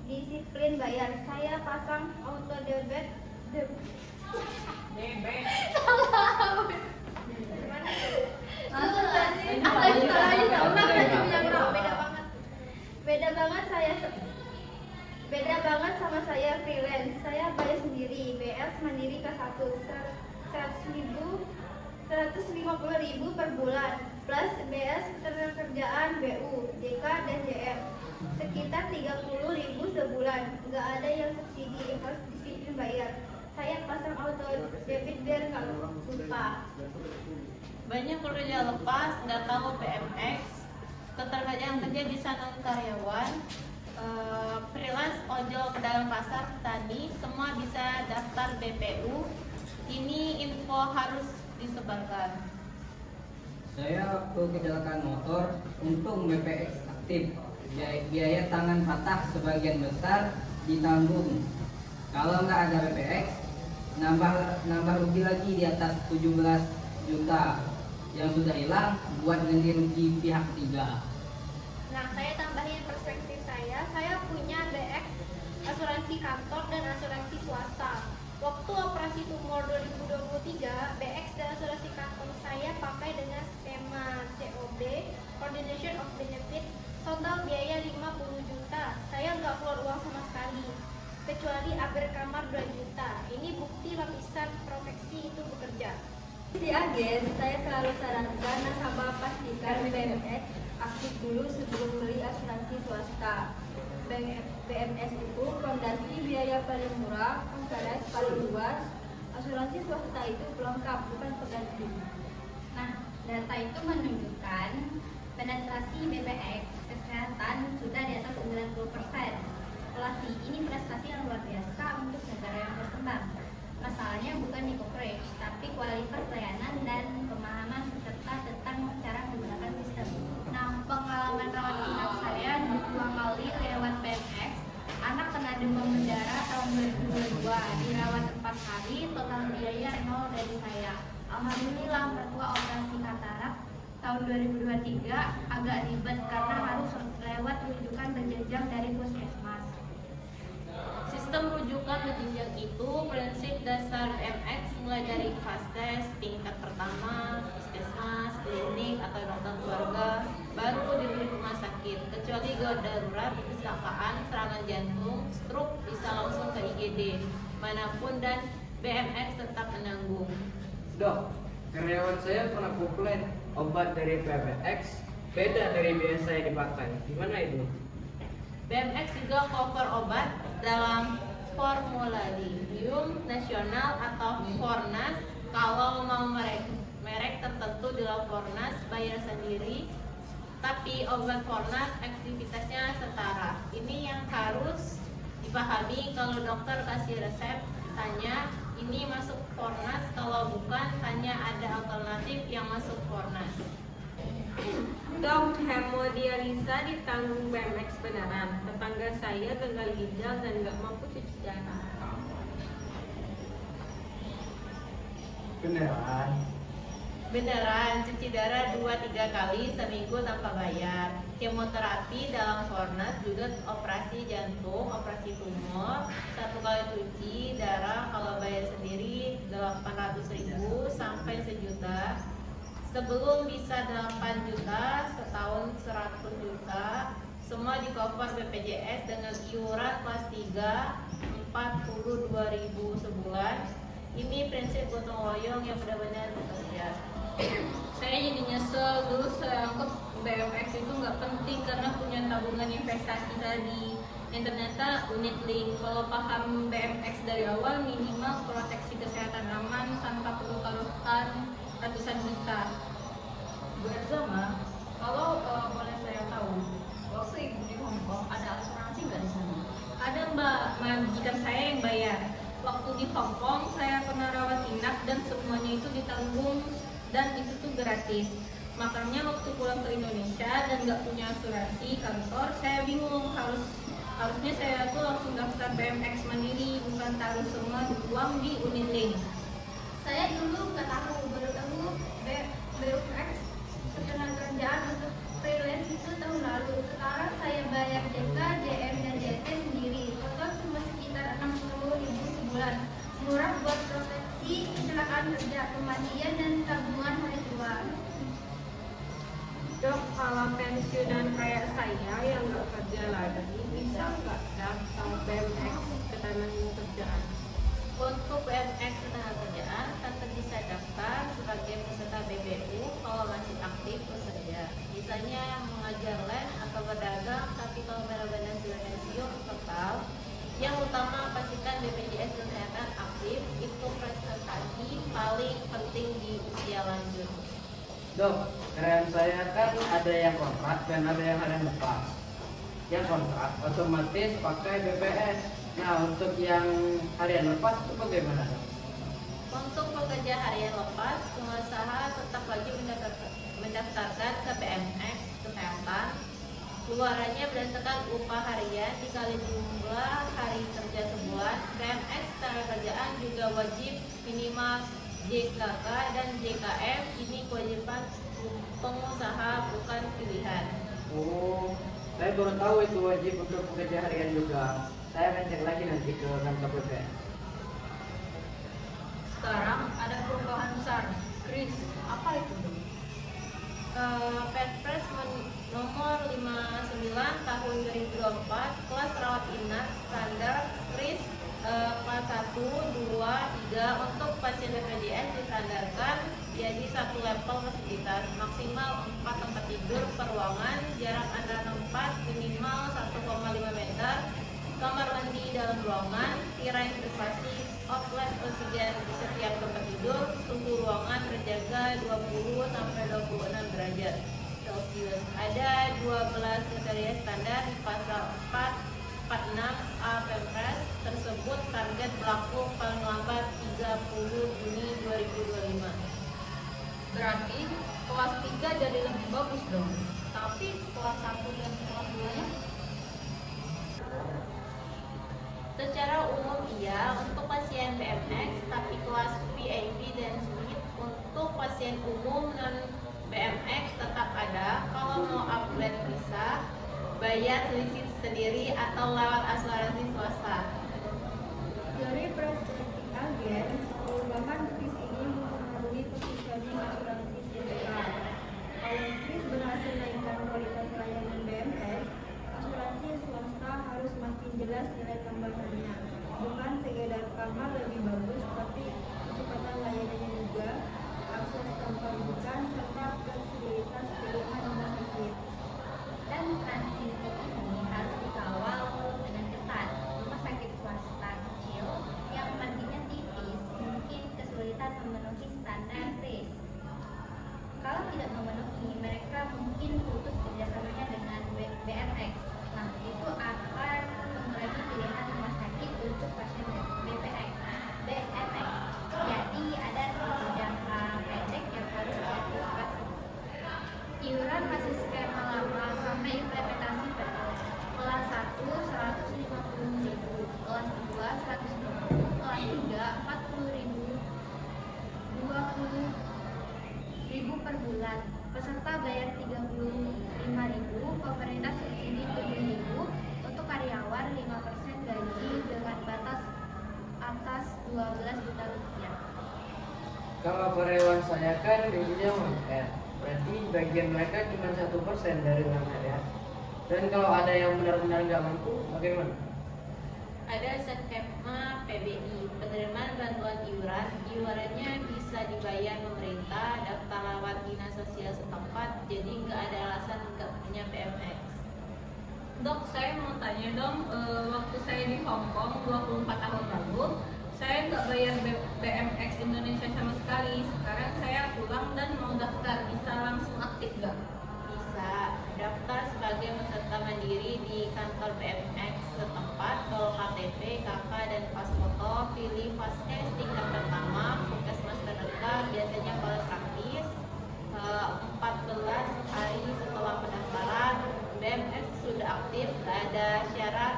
disiplin bayar. Saya pasang auto debit. Beda banget sama saya freelance. Saya bayar sendiri. BS Mandiri kelas 1, 150.000 per bulan. Plus BS ketenagakerjaan BU, JK, dan JM, sekitar 30.000 sebulan. Nggak ada yang subsidi, harus disiplin bayar. Saya pasang auto debit biar nggak lupa. Banyak pekerja lepas nggak tahu BMX, keterkaitan kerja bisa non karyawan, freelance, ojol, pedagang pasar, petani, semua bisa daftar BPU. Ini info harus disebarkan. Saya waktu kecelakaan motor, untung BPX aktif. Biaya tangan patah sebagian besar ditanggung. Kalau nggak ada BPX, nambah rugi lagi di atas 17 juta yang sudah hilang buat ganti rugi pihak ketiga. Nah, saya tambahin perspektif saya punya BX asuransi kantor dan asuransi swasta. Waktu operasi tumor 2023, BX dan asuransi kantor saya pakai dengan skema COB, Coordination of Benefit, Total biaya 50 juta. Saya nggak keluar uang sama sekali. Kecuali aber kamar 2 juta. Ini bukti lapisan proteksi itu bekerja. Si agen, saya selalu sarankan nasabah pastikan BMX aktif dulu sebelum beli asuransi swasta. BMS itu fondasi biaya paling murah, anggaran paling luas. Asuransi swasta itu pelengkap, bukan pengganti. Nah, data itu menunjukkan penetrasi BPX kesehatan sudah di atas 90%. Ini prestasi yang luar biasa untuk negara yang berkembang. Masalahnya bukan di coverage, tapi kualitas layanan dan pemahaman peserta tentang cara menggunakan sistem. Nah, pengalaman rawat inap saya 2 kali lewat BMX. Anak kena demam berdarah tahun 2022, dirawat 4 kali, total biaya 0 dari saya. Alhamdulillah, mertua operasi katarak tahun 2023 agak ribet karena harus lewat rujukan berjenjang dari puskesmas. Sistem rujukan berjenjang itu prinsip dasar BMX mulai dari faskes, tingkat pertama, puskesmas, klinik atau dokter keluarga, baru diberi rumah sakit. Kecuali gawat darurat, kecelakaan, serangan jantung, stroke bisa langsung ke IGD manapun dan BMX tetap menanggung. Dok, karyawan saya pernah komplain obat dari PBX beda dari biasa yang dipakai. Gimana itu? BMX juga cover obat dalam formularium nasional atau Fornas. Kalau mau merek tertentu di dalam Fornas bayar sendiri, tapi obat Fornas aktivitasnya setara. Ini yang harus dipahami kalau dokter kasih resep, tanya ini masuk Fornas, kalau bukan hanya ada alternatif yang masuk Fornas. Dok, hemodialisa ditanggung BMX beneran. Tetangga saya gagal ginjal dan nggak mampu cuci darah. Beneran? Beneran, cuci darah 2-3 kali seminggu tanpa bayar. Kemoterapi dalam Fornas juga operasi jantung, operasi tumor. 1 kali cuci darah kalau bayar sendiri 800.000 sampai 1 juta. Sebelum bisa 8 juta, setahun 100 juta. Semua di cover BPJS dengan iuran kelas 3 42.000 sebulan. Ini prinsip gotong royong yang benar-benar bekerja. Saya jadi nyesel, dulu saya anggap BMX itu nggak penting karena punya tabungan investasi tadi. Yang ternyata unit link. Kalau paham BMX dari awal, minimal proteksi kesehatan aman tanpa perlu taruhan ratusan juta. Bu Erzama, kalau boleh saya tahu, waktu ibu di Hong Kong ada asuransi nggak di sana? Ada mbak, majikan saya yang bayar. Waktu di Hong Kong saya pernah rawat inap dan semuanya itu ditanggung dan itu tuh gratis. Makanya waktu pulang ke Indonesia dan nggak punya asuransi kantor, saya bingung harusnya saya tuh langsung daftar BMX mandiri, bukan taruh semua uang di unit link. Saya dulu nggak tahu, baru tahu BMX ketenaga kerjaan untuk freelance itu tahun lalu. Sekarang saya bayar JK, JM, dan JT sendiri. Total cuma sekitar 60.000 sebulan. Murah buat proteksi kecelakaan kerja, kematian, dan tabungan hari tua. Dok, kalau pensiunan kayak saya yang nggak kerja lagi, bisa nggak daftar BMX ketenagakerjaan? Untuk BMX ketenagakerjaan, tetap bisa daftar sebagai peserta BBU kalau masih aktif bekerja. Misalnya mengajar les atau berdagang, tapi kalau benar-benar sudah pensiun total, yang utama pastikan BPJS Kesehatan aktif, itu prestasi paling penting di usia lanjut. Dok, karyawan saya kan ada yang kontrak dan ada yang harian lepas. Yang kontrak otomatis pakai BPS. Nah, untuk yang harian lepas itu bagaimana, Dok? Untuk pekerja harian lepas, pengusaha tetap wajib mendaftarkan ke BMX Kesehatan. Keluarannya berdasarkan upah harian dikali jumlah hari kerja sebulan. BMX Ketenagakerjaan juga wajib minimal JKK dan JKM. Ini kewajiban pengusaha, bukan pilihan. Oh, saya baru tahu itu wajib untuk pekerja harian juga. Saya akan cek lagi nanti ke kantor BPS. Sekarang ada perubahan besar, kris. Apa itu, Dok? Perpres nomor 59 tahun 2024 kelas rawat inap standar KRIS kelas 1, 2, 3 untuk pasien BPJS disandarkan jadi satu level fasilitas maksimal 4 tempat tidur per ruangan, jarak antara tempat minimal 1,5 meter, kamar mandi dalam ruangan, tirai privasi, outlet oksigen di setiap tempat tidur, suhu ruangan terjaga 20 sampai 26 derajat Celcius. Ada 12 kriteria standar di pasal 446 A Perpres tersebut. Target berlaku paling lambat 30 Juni 2025. Berarti kelas 3 jadi lebih bagus dong. Tapi kelas 1 dan kelas 2-nya? Secara umum iya untuk pasien BMX, tapi kelas VIP dan suite untuk pasien umum non BMX tetap ada. Kalau mau upgrade bisa bayar selisih sendiri atau lewat asuransi swasta. Dari perspektif agen, perubahan KRIS ini mempengaruhi positioning asuransi CPA. Kalau KRIS berhasil naikkan kualitas layanan BMX, asuransi swasta harus makin jelas nilai tambahannya. Bukan sekedar kamar lebih bagus, tapi kecepatan layanannya juga, akses tanpa rujukan, serta fleksibilitas pilihan rumah sakit. Dan transisi ini harus dikawal dengan ketat. Rumah sakit swasta kecil yang marginnya tipis mungkin kesulitan memenuhi standar KRIS. Kalau tidak memenuhi, mereka mungkin putus kerjasamanya dengan BMX. Nah, itu akan mengurangi pilihan rumah sakit untuk pasien BMX. Jadi ada sisi jangka pendek yang harus diantisipasi. Iuran masih skema lama sampai implementasi betul. Kelas 1 150.000, kelas 2 150.000, kelas 3 40.000, 20.000 per bulan. Peserta bayar 35.000, pemerintah subsidi 7.000, untuk karyawan 5% gaji dengan batas atas 12 juta rupiah. Kalau karyawan saya kan gajinya UMR, berarti bagian mereka cuma 1% dari UMR ya. Dan kalau ada yang benar-benar nggak mampu, bagaimana? Ada skema PBI, penerimaan bantuan iurannya bisa dibayar pemerintah, daftar lewat dinas sosial setempat, jadi nggak ada alasan nggak punya BMX. Dok, saya mau tanya dong, waktu saya di Hong Kong 24 tahun lalu, saya nggak bayar BMX Indonesia sama sekali. Sekarang saya pulang dan mau daftar, bisa langsung aktif nggak? Bisa daftar sebagai peserta mandiri di kantor BMX setempat, bawa KTP, KK, dan pas foto, pilih Vaskes tingkat pertama, puskesmas terdekat, biasanya paling praktis. 14 hari setelah pendaftaran, BMX sudah aktif, tak ada syarat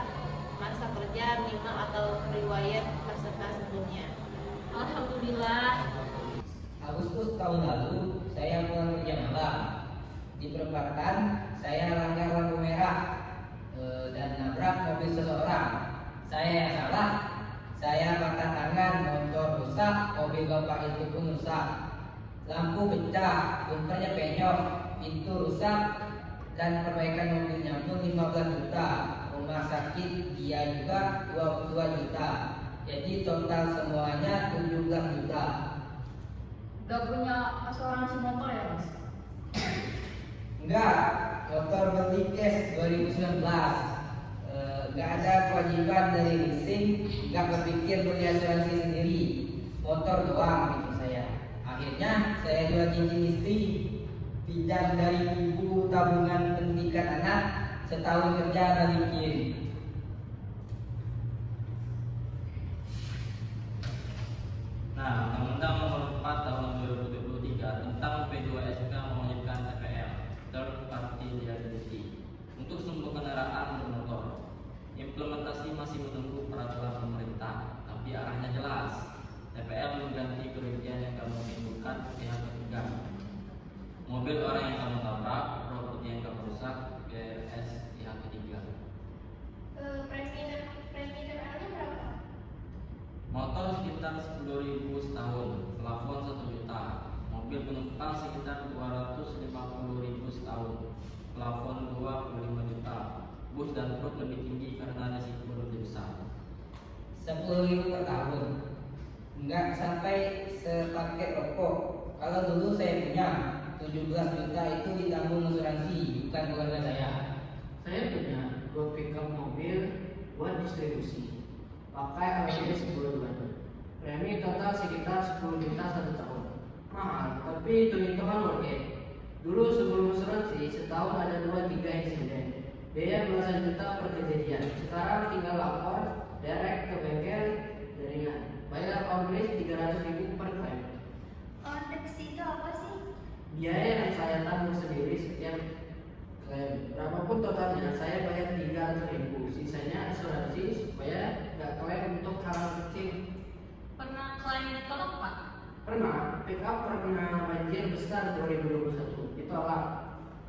masa kerja minimal atau riwayat peserta sebelumnya. Alhamdulillah. Agustus tahun lalu saya pulang kerja malam. Di perempatan saya langgar lampu merah dan nabrak mobil seseorang. Saya yang salah. Saya patah tangan, motor rusak, mobil bapak itu pun rusak. Lampu pecah, bumpernya penyok, pintu rusak, dan perbaikan mobilnya pun 15 juta. Rumah sakit dia juga 22 juta. Jadi total semuanya 17 juta. Gak punya asuransi motor ya, Mas? Enggak, motor beli cash 2019. Enggak ada kewajiban dari leasing, enggak berpikir beli asuransi sendiri. Motor doang gitu saya. Akhirnya saya jual cincin istri, pinjam dari ibu tabungan pendidikan anak, setahun kerja balikin. Nah, Undang-Undang Nomor 4 Tahun 2023 tentang P2SK mewajibkan TPL (Third Party Liability) untuk semua kendaraan bermotor. Implementasi masih menunggu peraturan pemerintah, tapi arahnya jelas. TPL mengganti kerugian yang kamu timbulkan pihak ketiga. Mobil orang yang kamu tabrak, properti yang kamu rusak, PRS pihak ketiga. Premi TPL-nya berapa? Motor sekitar 10.000 setahun, plafon 1 juta. Mobil penumpang sekitar 250.000 setahun, plafon 25 juta. lupus dan perut lebih tinggi karena risiko lebih besar. 10.000 per tahun. Enggak sampai sepaket rokok. Kalau dulu saya punya 17 juta itu ditanggung asuransi, bukan keluarga saya. Saya punya 2 pickup mobil buat distribusi. Pakai APD 10 bulan. Premi total sekitar 10 juta 1 tahun. Mahal, tapi hitung-hitungan worth it. Dulu sebelum asuransi, setahun ada 2-3 insiden. Biaya belasan juta per kejadian. Sekarang tinggal lapor, direct ke bengkel, jaringan. Bayar outreach 300.000 per klaim. Konteks itu apa sih? Biaya yang saya tanggung sendiri setiap klaim. Berapapun totalnya, saya bayar 300.000. Sisanya asuransi supaya nggak klaim untuk hal kecil. Pernah klaim ditolak Pak? Pernah, pick up pernah banjir besar 2021. Ditolak.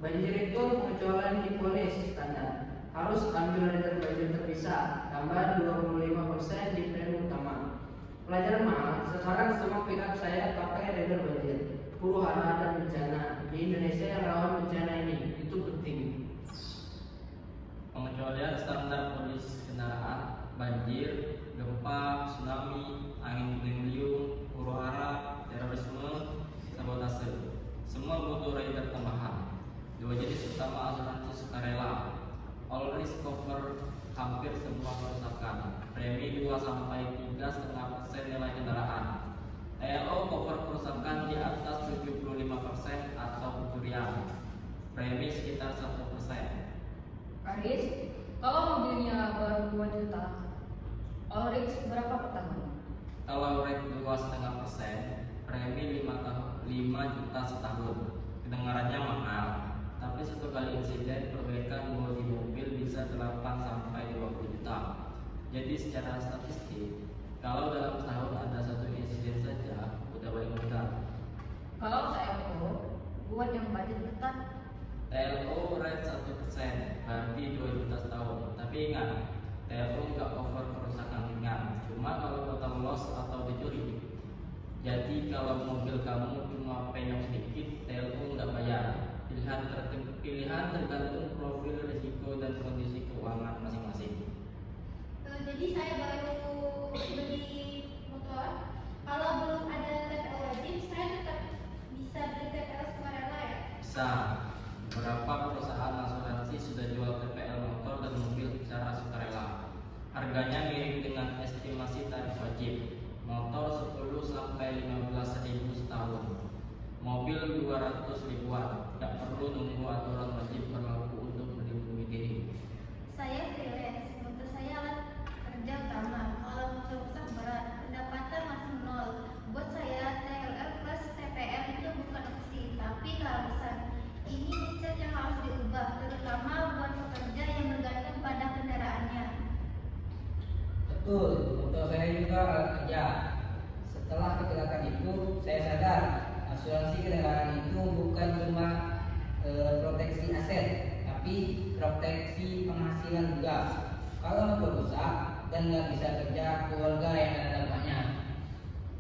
Banjir itu pengecualian di polis standar. Harus ambil rider banjir terpisah, tambah 25% di premi utama. Pelajaran mahal, sekarang semua pick up saya pakai rider banjir. Huru hara dan bencana. Di Indonesia yang rawan bencana ini, itu penting. Pengecualian standar polis kendaraan, banjir, gempa, tsunami, angin puting-beliung, huru hara, terorisme, sabotase. Semua butuh rider tambahan. 2 jenis utama asuransi sukarela. All risk cover hampir semua kerusakan. Premi 2-3,5% nilai kendaraan. TLO cover kerusakan di atas 75% atau pencurian. Premi sekitar 1%. Aris, kalau mobilnya baru 2 juta, all risk berapa per tahun? Kalau rate 2,5%, premi 5 juta setahun. Kedengarannya mahal, tapi satu kali insiden perbaikan bodi mobil bisa 8-20 juta. Jadi secara statistik, kalau dalam setahun ada 1 insiden saja, udah paling mudah. Kalau TLO buat yang budget dekat, TLO rate 1%, berarti 2 juta setahun. Tapi ingat, TLO nggak cover kerusakan ringan, cuma kalau total loss atau dicuri. Jadi kalau mobil kamu cuma penyok sedikit, TLO nggak bayar. Pilihan tergantung profil risiko dan kondisi keuangan masing-masing. Jadi saya baru beli motor, kalau belum ada TPL wajib, saya tetap bisa beli TPL sukarela ya? Bisa. Beberapa perusahaan asuransi sudah jual TPL motor dan mobil secara sukarela. Harganya mirip dengan estimasi tarif wajib. Motor 10-15 ribu setahun. Mobil 200 ribuan. Tidak perlu nunggu aturan wajib berlaku untuk melindungi diri. Saya freelance, motor saya alat kerja utama. Kalau motor rusak berat, pendapatan langsung nol. Buat saya TLR plus TPL itu bukan opsi, tapi keharusan. Ini mindset yang harus diubah, terutama buat pekerja yang bergantung pada kendaraannya. Betul, motor saya juga alat kerja. Setelah kecelakaan itu, saya sadar asuransi kendaraan itu bukan cuma proteksi aset, tapi proteksi penghasilan juga. Kalau motor rusak dan nggak bisa kerja, keluarga yang ada dampaknya.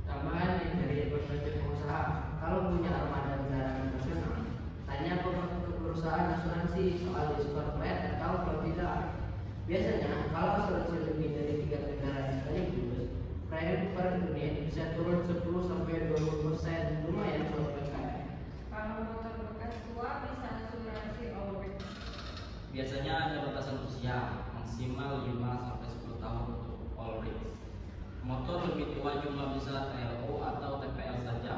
Tambahan yang dari perspektif pengusaha, kalau punya armada kendaraan nasional, tanya ke perusahaan asuransi soal diskon flat atau kalau tidak. Biasanya kalau asuransi lebih dari 3 kendaraan sekaligus, premi per unit bisa turun 10-20%, lumayan kalau PKM. Kalau motor bekas tua bisa asuransi all risk. Biasanya ada batasan usia, maksimal 5-10 tahun untuk all risk. Motor lebih tua cuma bisa TLO atau TPL saja.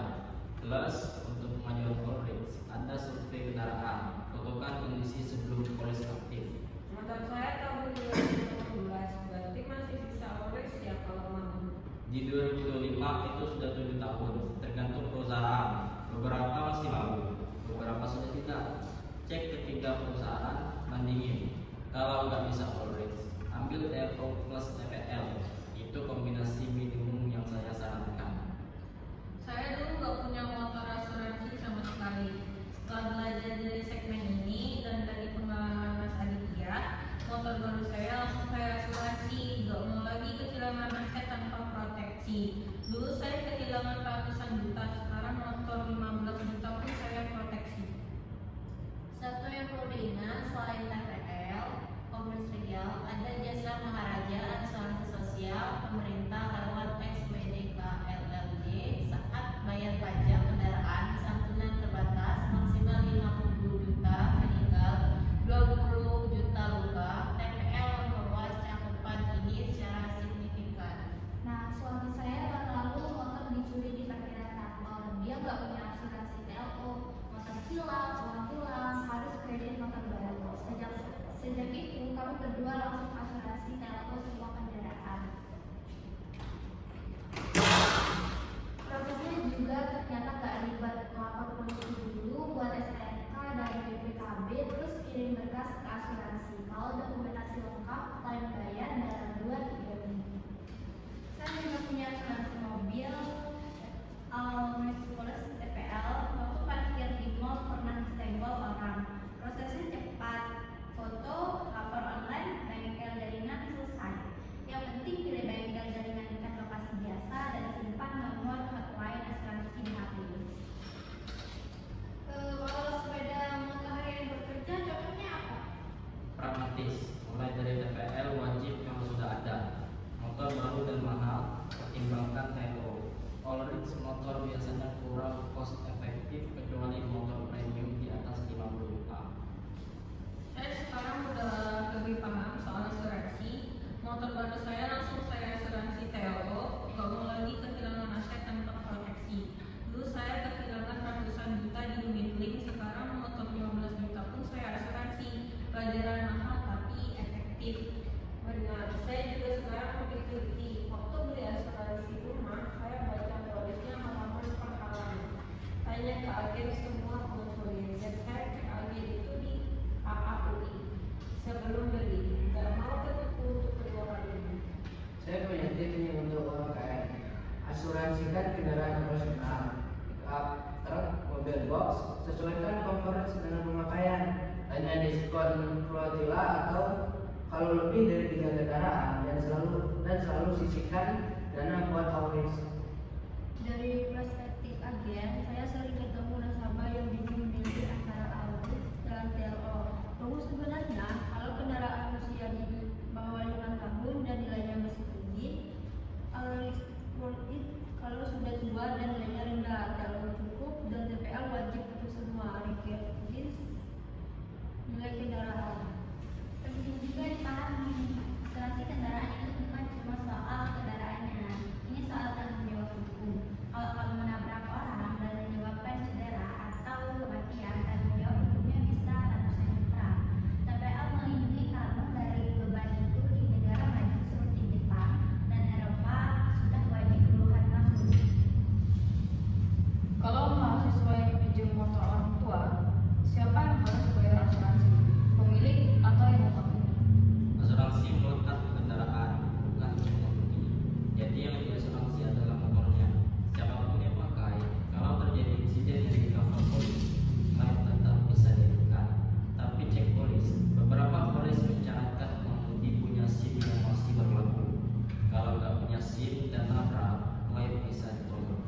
Plus untuk pengajuan all risk, ada survei kendaraan, fotokan kondisi sebelum polis aktif. Motor saya tahun 2015, berarti masih bisa all risk ya kalau mau. Di 2025 itu sudah 7 tahun, tergantung perusahaan. Beberapa masih mau, beberapa sudah tidak. Cek ketiga perusahaan, bandingin. Kalau nggak bisa all risk, ambil TLO plus TPL. Itu kombinasi minimum yang saya sarankan. Saya dulu nggak punya motor asuransi sama sekali. Setelah belajar dari segmen ini dan dari pengalaman Mas Aditya, motor baru saya langsung saya asuransi, nggak mau lagi kehilangan aset tanpa proteksi. Dulu saya kehilangan ratusan juta, sekarang motor 15 juta pun saya proteksi. Satu yang perlu diingat selain TPL, komersial berkas ke asuransi. Kalau dokumentasi lengkap, klien bayar dalam 2-3 minggu. Saya juga punya asuransi mobil, Mercedes TPL. Waktu parkir di mall pernah disenggol orang. Prosesnya cepat, foto, lapor online, bengkel jaringan selesai. Yang penting pilih bengkel jaringan dekat lokasi biasa dan simpan nomor hotline asuransi di HP. Kalau sepeda motor harian bekerja contohnya apa? Pragmatis, mulai dari TPL wajib yang sudah ada. Motor baru dan mahal, pertimbangkan TO. All-Rix motor biasanya kurang cost efektif kecuali motor premium di atas 50 juta. Saya sekarang udah lebih paham soal asuransi. Motor baru saya langsung saya asuransi TO, gak mau lagi kehilangan aset tanpa proteksi. Dulu saya kehilangan ratusan juta di unit link, sekarang motor 15 juta pun saya asuransi. Pelajaran mahal tapi efektif. Benar, saya juga sekarang lebih teliti. Waktu beli asuransi rumah, saya baca polisnya halaman per halaman. Tanya ke agen semua pengecualian, dan saya ke agen itu di AAUI sebelum beli. Gak mau tertipu untuk kedua kalinya. Saya punya tips nih untuk UMKM. Asuransikan kendaraan operasional, pickup, truk, mobil box, sesuaikan coverage dengan pemakaian. Tanya diskon flotilla atau kalau lebih dari 3 kendaraan dan selalu sisihkan dana buat all-Rix. Dari perspektif agen, saya sering ketemu nasabah yang bingung memilih antara all-Rix dan TLO. Sebenarnya, kalau kendaraan usia di bawah 5 tahun dan nilainya masih tinggi, all-Rix worth it. Kalau sudah tua dan nilainya rendah, TLO cukup dan TPL wajib untuk semua regardless nilai kendaraan. Penting juga dipahami, asuransi kendaraan itu bukan cuma soal kendaraannya, ini soal tanggung jawab hukum. Kalau kamu menabrak orang dan menyebabkan cedera atau kematian, tanggung jawab hukumnya bisa ratusan juta. TPL melindungi kamu dari beban itu di negara maju seperti Jepang dan Eropa sudah wajib puluhan tahun. Kalau mahasiswa yang pinjam motor orang tua, siapa yang harus bayar asuransi? Pemilik atau yang memakai? Asuransi melekat kendaraan, bukan pengemudi. Jadi yang diasuransi adalah motornya. Siapapun yang pakai, kalau terjadi insiden yang di cover polis, klaim tetap bisa diberikan. Tapi cek polis, beberapa polis mencaratkan pengemudi punya SIM yang masih berlaku. Kalau nggak punya SIM dan nabrak, klaim bisa ditolak.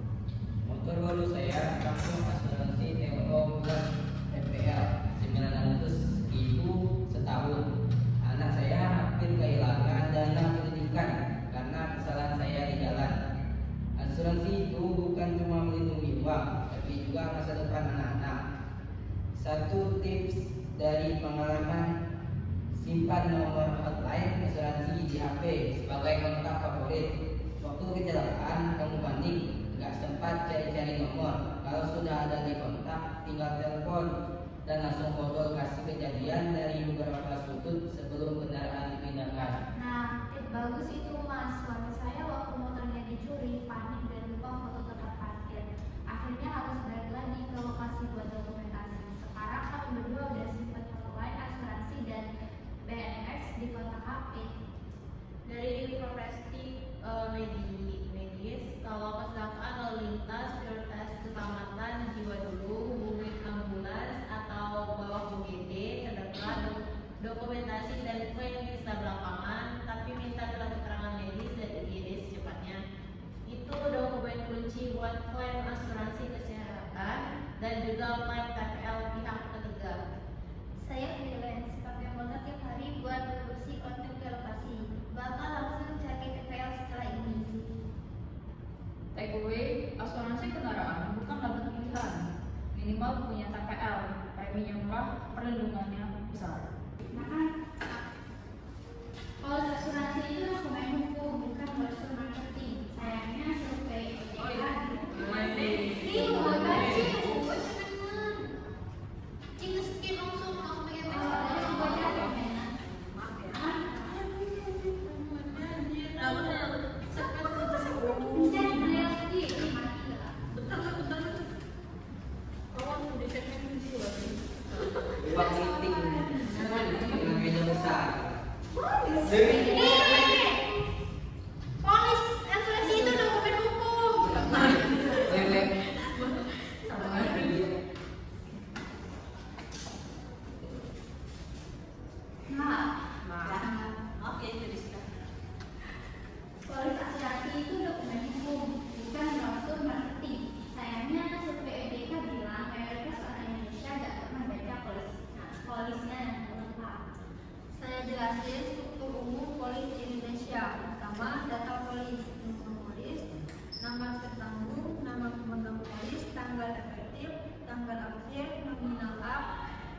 Motor baru saya langsung asuransi TO plus TPL 900.000 setahun. Anak saya hampir kehilangan dana pendidikan karena kesalahan saya di jalan. Asuransi itu bukan cuma melindungi uang, tapi juga masa depan anak-anak. Satu tips dari pengalaman, simpan nomor hotline asuransi di HP sebagai kontak favorit. Waktu kecelakaan kamu panik, nggak sempat cari-cari nomor. Kalau sudah ada di kontak, tinggal telepon dan langsung foto lokasi kejadian dari beberapa sudut sebelum kendaraan dipindahkan. Nah, tips bagus itu mas. Suami saya waktu motornya dicuri, panik dan lupa foto tempat parkir. Akhirnya harus balik lagi ke lokasi buat dokumentasi. Sekarang kami berdua udah simpan hotline asuransi dan BNX di kontak HP. Dari perspektif medis, kalau kecelakaan lalu lintas, prioritas keselamatan jiwa dulu, hubungi ambulans atau bawa UGD terdekat, dokumentasi dan klaim bisa belakangan, tapi minta surat keterangan medis dan IGD secepatnya. Itu dokumen kunci buat klaim asuransi kesehatan dan juga klaim TPL pihak ketiga. Saya freelance, pakai motor tiap hari buat produksi konten ke lokasi. Bakal langsung cari TPL setelah ini. Takeaway, asuransi kendaraan bukan lagi pilihan. Minimal punya TPL, preminya murah, perlindungannya besar. Kalau asuransi itu dokumen hukum, bukan brosur marketing. Sayangnya survei OJK Polis asuransi itu dokumen hukum. Maaf ya itu Rizka. Polis asuransi itu dokumen hukum, bukan brosur marketing. Sayangnya survei EDK bilang mayoritas orang Indonesia nggak pernah baca polisnya yang lengkap. Saya jelasin struktur umum polis di Indonesia. Pertama, data polis, polis, nama tertanggung, nama pemegang polis, tanggal efektif, tanggal akhir, nominal up,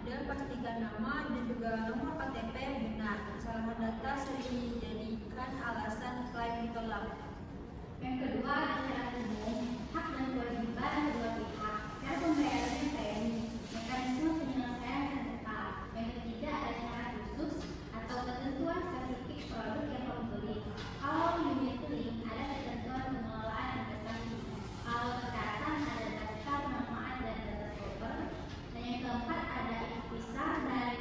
dan pastikan nama dan juga nomor KTP benar. Kesalahan data sering dijadikan alasan klaim ditolak. Yang kedua, ada syarat umum, hak dan kewajiban kedua pihak. Cara pembayarannya premi, mekanisme penyelesaian sengketa. Yang ketiga, ada syarat khusus atau ketentuan spesifik produk yang kamu beli. Kalau unit link, ada ketentuan pengelolaan investasi. Kalau kesehatan, ada daftar manfaat dan data broker. Dan yang keempat, ada ikhtisar dan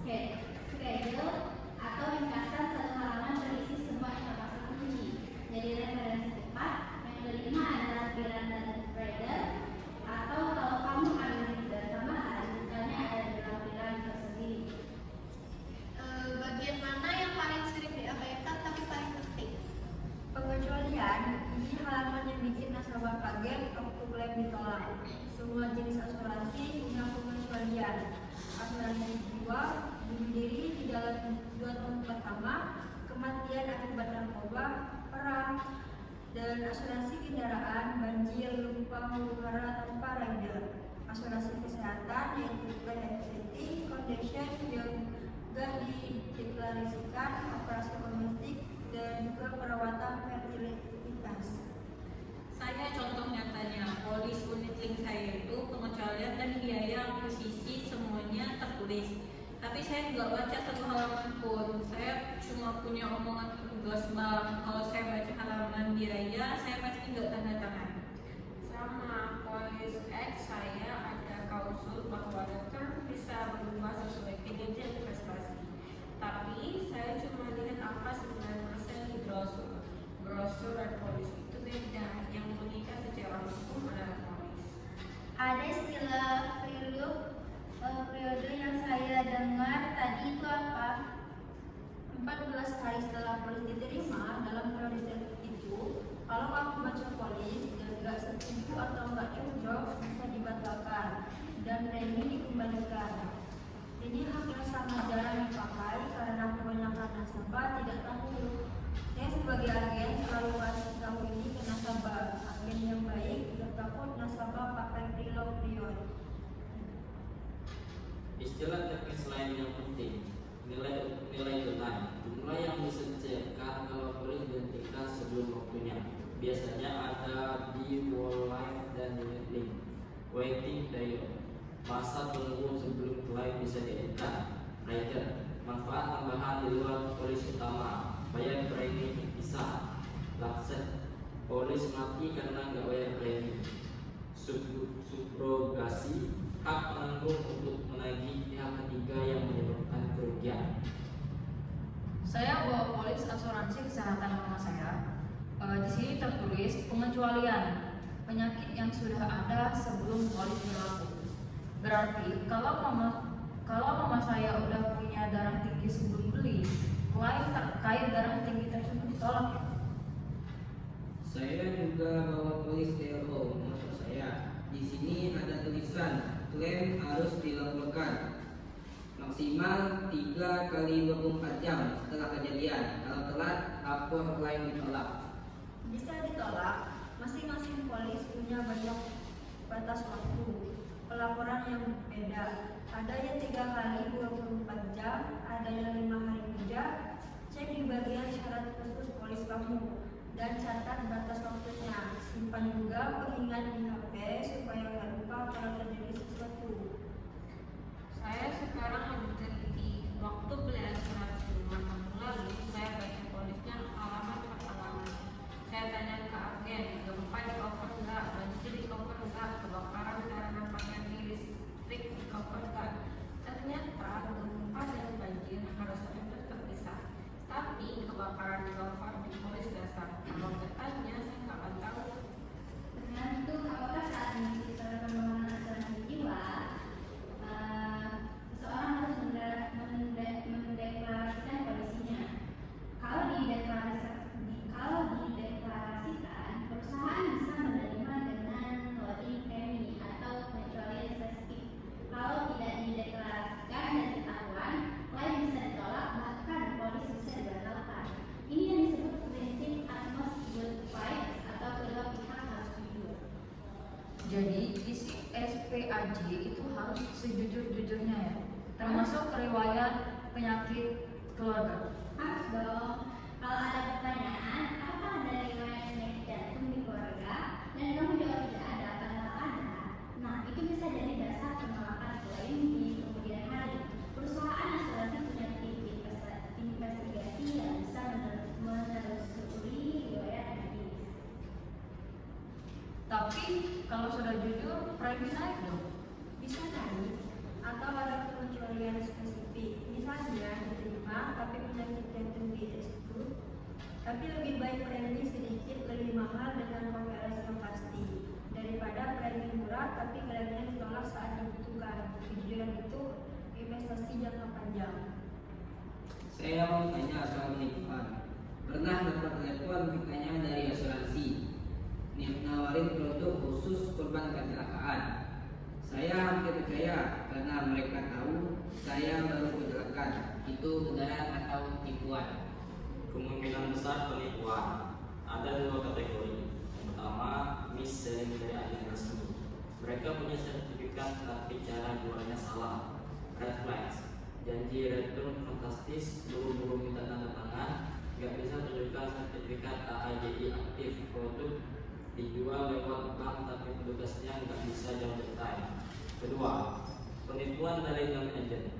schedule atau ringkasan satu halaman berisi semua informasi kunci. Jadi referensi cepat. Yang kelima adalah lampiran dan trader, atau kalau kamu ada dan tambahan, misalnya ada di lampiran tersendiri. Bagian mana yang paling sering diabaikan tapi paling penting? Pengecualian, ini halaman yang bikin nasabah kaget waktu klaim ditolak. Semua jenis asuransi punya pengecualian. Asuransi jiwa, bunuh diri di dalam 2 tahun pertama, kematian akibat narkoba, perang, dan asuransi kendaraan, banjir, gempa, huru hara tanpa rider. Asuransi kesehatan yaitu pre-existing condition yang gak dideklarasikan, operasi domestik, dan juga perawatan fertilitas. Saya contoh nyatanya, polis unit link saya itu pengecualian dan biaya akuisisi semuanya tertulis. Tapi saya nggak baca satu halaman pun. Saya cuma punya omongan petugas bank. Kalau saya baca halaman diraya, saya pasti nggak tanda tangan. Sama polis X saya ada klausul bahwa return bisa berubah sesuai kinerja investasi. Tapi saya cuma lihat apa 9% di brosur. Brosur dan polis itu beda. Yang mengikat secara hukum adalah polis. Ada istilah periode yang saya dengar tadi itu apa? 14 hari setelah polis diterima, dalam periode itu, kalau kamu baca polis dan gak setuju atau gak cocok, bisa dibatalkan dan premi dikembalikan. Ini hak yang sangat jarang dipakai karena kebanyakan nasabah tidak tahu. Saya sebagai agen selalu kasih tahu ini ke nasabah. Agen yang baik tidak takut nasabah pakai preload prior. Istilah teknis lain yang penting, nilai tunai, jumlah yang disediakan kalau polis dihentikan sebelum waktunya. Biasanya ada di whole life dan unit link. Waiting period, masa tunggu sebelum klaim bisa dihentikan. Rider, manfaat tambahan di luar polis utama, bayar premi terpisah. Lakset, polis mati karena nggak bayar premi. Subrogasi, hak penanggung untuk menagih pihak ketiga yang menyebabkan kerugian. Saya bawa polis asuransi kesehatan mama saya. Di sini tertulis pengecualian penyakit yang sudah ada sebelum polis berlaku. Berarti kalau mama saya udah punya darah tinggi sebelum beli, klaim terkait darah tinggi tersebut ditolak. Saya juga bawa polis TLO motor saya. Di sini ada tulisan klaim harus dilaporkan maksimal 3 kali 24 jam setelah kejadian. Kalau telat, lapor klaim ditolak. Bisa ditolak, masing-masing polis punya banyak batas waktu pelaporan yang beda. Ada yang 3 kali 24 jam, ada yang 5 hari kerja. Cek di bagian syarat khusus polis kamu dan catat batas waktunya. Simpan juga pengingat di HP supaya nggak lupa kalau terjadi sesuatu. Saya sekarang lagi teliti. Waktu beli asuransi 5 tahun lalu, saya baca polisnya halaman per halaman. Saya tanya ke agen, gempa di cover enggak, banjir di cover enggak, kebakaran karena panjangnya listrik di cover enggak. Ternyata gempa dan banjir harus ada terpisah. PAJ itu harus sejujur-jujurnya ya, termasuk riwayat penyakit keluarga. Harus dong. Kalau ada pertanyaan, apakah ada riwayat penyakit jantung di keluarga? Dan kamu jawab tidak ada, padahal ada. Nah, itu bisa jadi dasar penolakan klaim di kemudian hari. Perusahaan asuransi punya tim investigasi yang bisa menelusuri riwayat medis. Tapi kalau sudah jujur, premi naik dong. Bisa naik atau ada pengecualian spesifik. Misalnya diterima tapi penyakit jantung di exclude, tapi lebih baik premi sedikit lebih mahal dengan komparasi yang pasti daripada premi murah tapi klaimnya ditolak saat dibutuhkan. Kejujuran itu investasi jangka panjang. Saya mau tanya soal penipuan. Pernah dapat telepon bertanya dari asuransi nawarin produk khusus korban kecelakaan. Saya hampir percaya karena mereka tahu saya baru kecelakaan. Itu beneran atau tipuan? Kemungkinan besar penipuan. Ada dua kategori. Yang pertama, mis-selling dari agen resmi. Mereka punya sertifikat tapi cara jualnya salah. Red flags. Janji return fantastis, buru-buru minta tanda tangan, nggak bisa tunjukkan sertifikat AAJI aktif, produk dijual lewat bank tapi petugasnya nggak bisa jawab detail. Kedua, penipuan dari non-agent.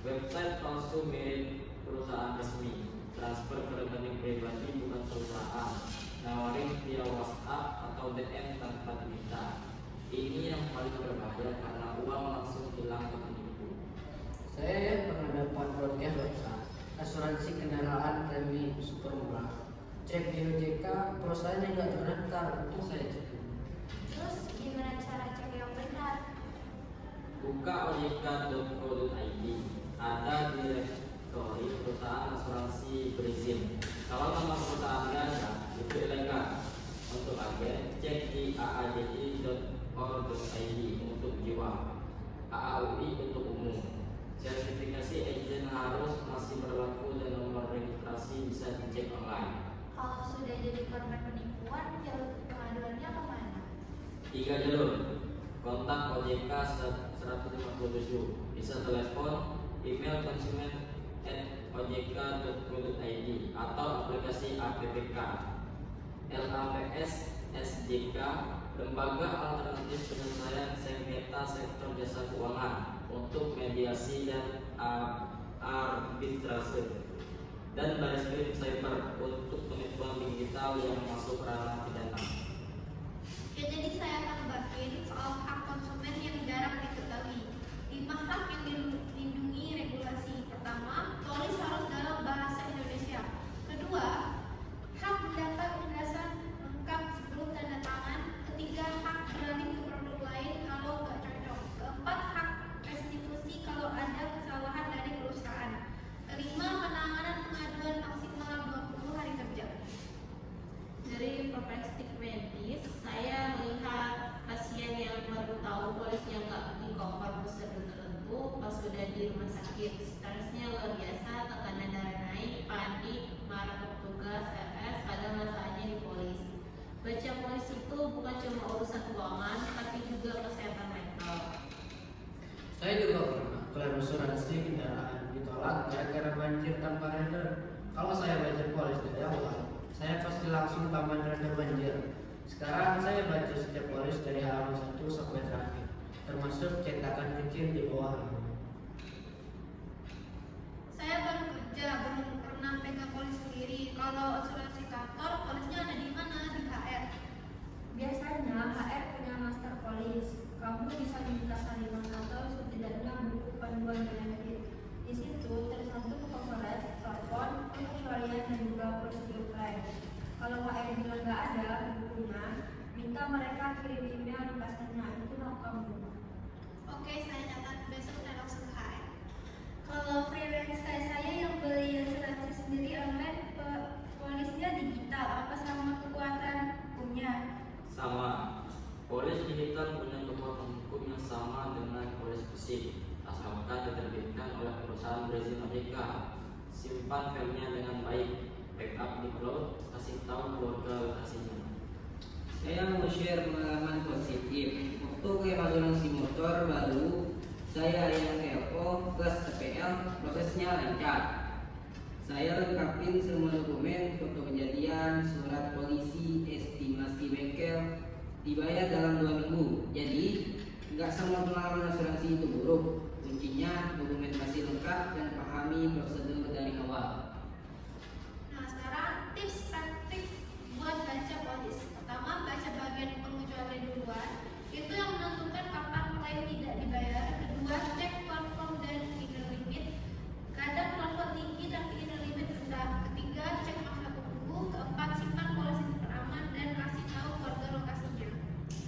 Website palsu mirip perusahaan resmi, transfer ke rekening pribadi bukan perusahaan, nawarin via WhatsApp atau DM tanpa diminta. Ini yang paling berbahaya karena uang langsung hilang ke penipu. Saya pernah dapat broadcast website asuransi kendaraan premi super murah. Cek di OJK, perusahaannya nggak terdaftar, itu saya cek. Terus gimana cara cek yang benar? Buka ojk.co.id, ada direktori perusahaan asuransi berizin. Kalau nama perusahaan nggak ada, itu ilegal. Untuk agen, cek di aajI.or.id untuk jiwa, AAUI untuk umum. Sertifikasi agen harus masih berlaku dan nomor registrasi bisa dicek online. Kalau sudah jadi korban penipuan, jalur pengaduannya kemana? 3 jalur. Kontak OJK 157, bisa telepon, email konsumen@ojk.co.id atau aplikasi APPK. LAPS SJK, Lembaga Alternatif Penyelesaian Sengketa Sektor Jasa Keuangan untuk mediasi dan arbitrase, dan Bareskrim Cyber untuk penipuan digital yang masuk ranah pidana. Ya, jadi saya tambahin soal hak konsumen yang jarang diketahui. 5 hak yang dilindungi regulasi. Pertama, polis harus dalam bahasa Indonesia. Kedua, hak mendapat penjelasan lengkap sebelum tanda tangan. Ketiga, hak beralih ke produk lain kalau nggak cocok. Keempat, hak restitusi kalau ada kesalahan dari perusahaan. Kelima, penanganan pengaduan maksimal 20 hari kerja. Dari praktik medis, saya melihat pasien yang baru tahu polisnya nggak di cover prosedur tertentu pas sudah di rumah sakit. Stresnya luar biasa, tekanan darah naik, panik, marah ke petugas, RS, kadang rasanya di polis. Baca polis itu bukan cuma urusan keuangan, tapi juga kesehatan mental. Saya juga pernah klaim asuransi kendaraan ditolak gara-gara banjir tanpa render. Kalau saya baca polis dari awal, saya pasti langsung taman render banjir. Sekarang saya baca setiap polis dari halaman 1 sampai terakhir, termasuk cetakan kecil di bawah. Saya baru kerja, belum pernah pegang polis sendiri. Kalau asuransi kantor, polisnya ada di mana? Di HR. Biasanya HR punya master polis. Kamu bisa minta salinan atau setidaknya buku panduan benefit. Di situ tercantum coverage, telepon, pengecualian dan juga prosedur klaim. Kalau HR bilang nggak ada bukunya, minta mereka kirim email di pesannya. Itu hak kamu. Oke, saya catat. Besok saya langsung ke HR. Kalau freelance kayak saya yang beli asuransi sendiri online, polisnya digital, apa sama kekuatan hukumnya? Sama. Polis digital punya kekuatan hukum yang sama dengan polis fisik, asalkan diterbitkan oleh perusahaan berizin OJK. Simpan filenya dengan baik, backup di cloud, kasih tahu keluarga lokasinya. Saya mau share pengalaman positif. Waktu klaim asuransi motor baru, saya yang TO plus TPL, prosesnya lancar. Saya lengkapin semua dokumen, foto kejadian, surat polisi, estimasi bengkel, dibayar dalam 2 minggu. Jadi nggak semua pengalaman asuransi itu buruk. Kuncinya dokumentasi lengkap dan pahami prosedur dari awal. Nah, sekarang tips and trik buat baca polis. Pertama, baca bagian pengecualian duluan. Itu yang menentukan kapan klaim tidak dibayar. Kedua, cek platform dan inner limit. Kadang platform tinggi tapi inner limit rendah. Ketiga, cek masa tunggu. Keempat, simpan polisi teraman dan kasih tahu keluarga lokasinya.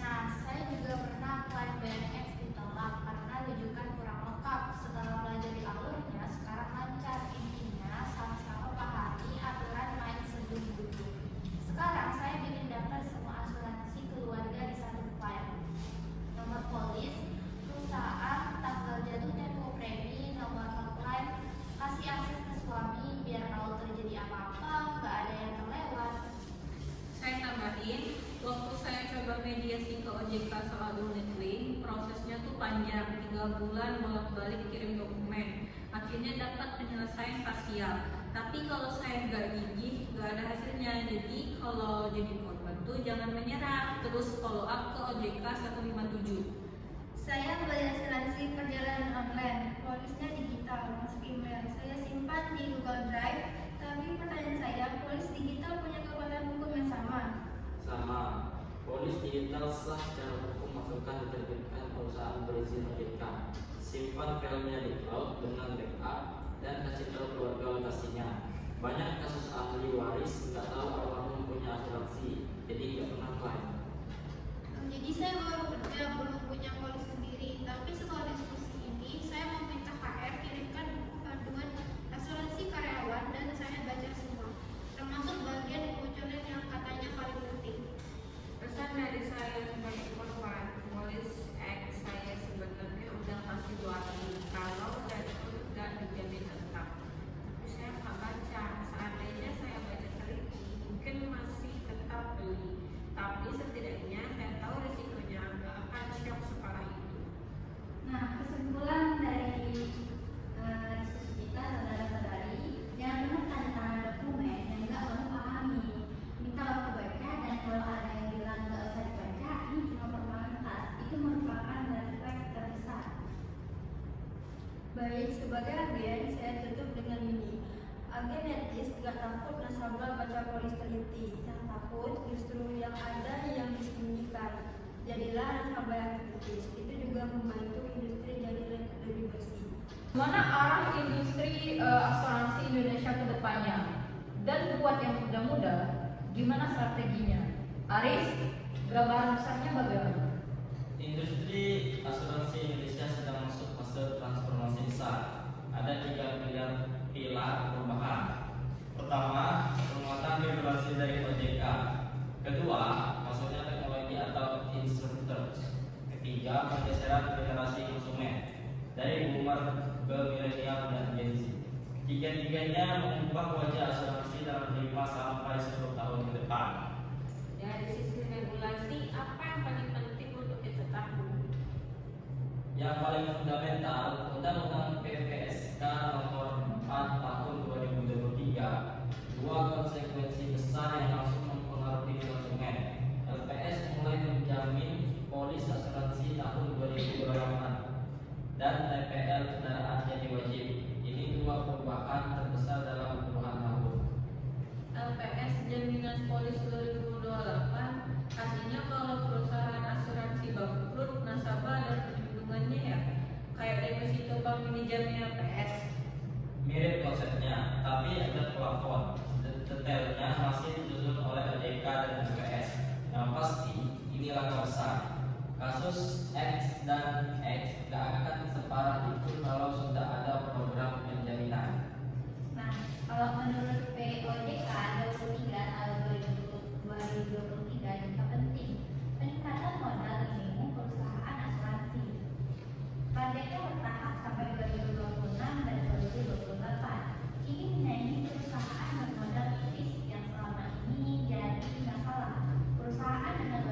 Nah, saya juga pernah klaim BNX ditolak karena rujukan kurang lengkap. Setelah pelajari alurnya, sekarang lancar. Intinya sama-sama pahami aturan main sebelum duduk. Sekarang saya bikin daftar semua asuransi keluarga di satu file. Nomor polis, perusahaan, tanggal jatuh tempo premi, nomor hotline, kasih akses ke suami biar kalau terjadi apa-apa nggak ada yang terlewat. Saya tambahin, waktu saya coba mediasi ke OJK soal unit link, prosesnya tuh panjang, 3 bulan bolak-balik kirim dokumen. Akhirnya dapat penyelesaian parsial. Tapi kalau saya nggak gigih, nggak ada hasilnya. Jadi kalau jadi korban tuh jangan menyerah, terus follow up ke OJK 157. Saya beli asuransi perjalanan online, polisnya digital, masuk email. Saya simpan di Google Drive. Tapi pertanyaan saya, polis digital punya kekuatan hukum yang sama? Sama. Polis digital sah secara hukum masukkan diterbitkan perusahaan berizin OJK. Simpan filenya di cloud dengan backup dan kasih tahu keluarga lokasinya. Banyak kasus ahli waris nggak tahu almarhum punya asuransi, jadi nggak pernah klaim. Jadi saya baru kerja, belum punya polis sendiri. Tapi setelah diskusi ini, saya meminta HR kirimkan panduan asuransi karyawan dan saya baca semua, termasuk bagian pengecualian yang katanya paling penting. Pesan dari saya sebagai korban, polis X saya sebenarnya udah kasih warning kalau dan udah dijamin tetap. Tapi saya nggak baca. Seandainya saya baca teliti, mungkin masih tetap beli. Tapi setidaknya saya tahu risikonya nggak akan shock separah itu. Nah, kesimpulan dari diskusi kita, saudara-saudari, jangan pernah tanda tangan dokumen yang nggak kamu pahami. Minta waktu baca, dan kalau ada yang bilang nggak usah dibaca, ini cuma formalitas. Itu merupakan refleks terbesar. Baik, sebagai agen, saya tutup dengan ini. Agen etis tidak takut nasabah baca polis teliti. Yang takut justru yang ada yang disembunyikan. Jadilah nasabah yang kritis. Itu juga membantu industri jadi lebih bersih. Mana arah industri asuransi Indonesia ke depannya? Dan buat yang muda-muda, gimana strateginya? Aris, gambaran besarnya bagaimana? Industri asuransi Indonesia sedang masuk fase transformasi besar. Ada 3 pilar perubahan. Pertama, penguatan regulasi dari OJK. Kedua, masuknya teknologi atau insurtech. Ketiga, pergeseran generasi konsumen dari boomer ke milenial dan Gen Z. Tiga-tiganya mengubah wajah asuransi dalam 5 sampai 10 tahun ke depan. Dari sisi regulasi, apa yang paling penting untuk kita tahu? Yang paling fundamental, Undang-Undang PPSK Nomor 4 Tahun 2023, 2 konsekuensi besar yang langsung mempengaruhi konsumen. LPS mulai menjamin polis asuransi tahun 2028 dan TPL kendaraan jadi wajib. Ini 2 perubahan terbesar dalam puluhan tahun. LPS jaminan polis 2028 artinya kalau perusahaan asuransi bangkrut, nasabah dan perlindungannya ya kayak deposito bank ini jamin LPS. Mirip konsepnya, tapi ada plafon. Detailnya masih disusun oleh OJK dan LPS. Yang pasti ini langkah besar. Kasus X dan X gak akan separah itu kalau sudah ada program penjaminan. Nah, kalau menurut POJK 23 tahun 2023 juga penting, peningkatan modal minimum perusahaan asuransi. Targetnya bertahap sampai 2026 dan 2028. Ini menyaingi perusahaan bermodal tipis yang selama ini jadi masalah. Perusahaan dengan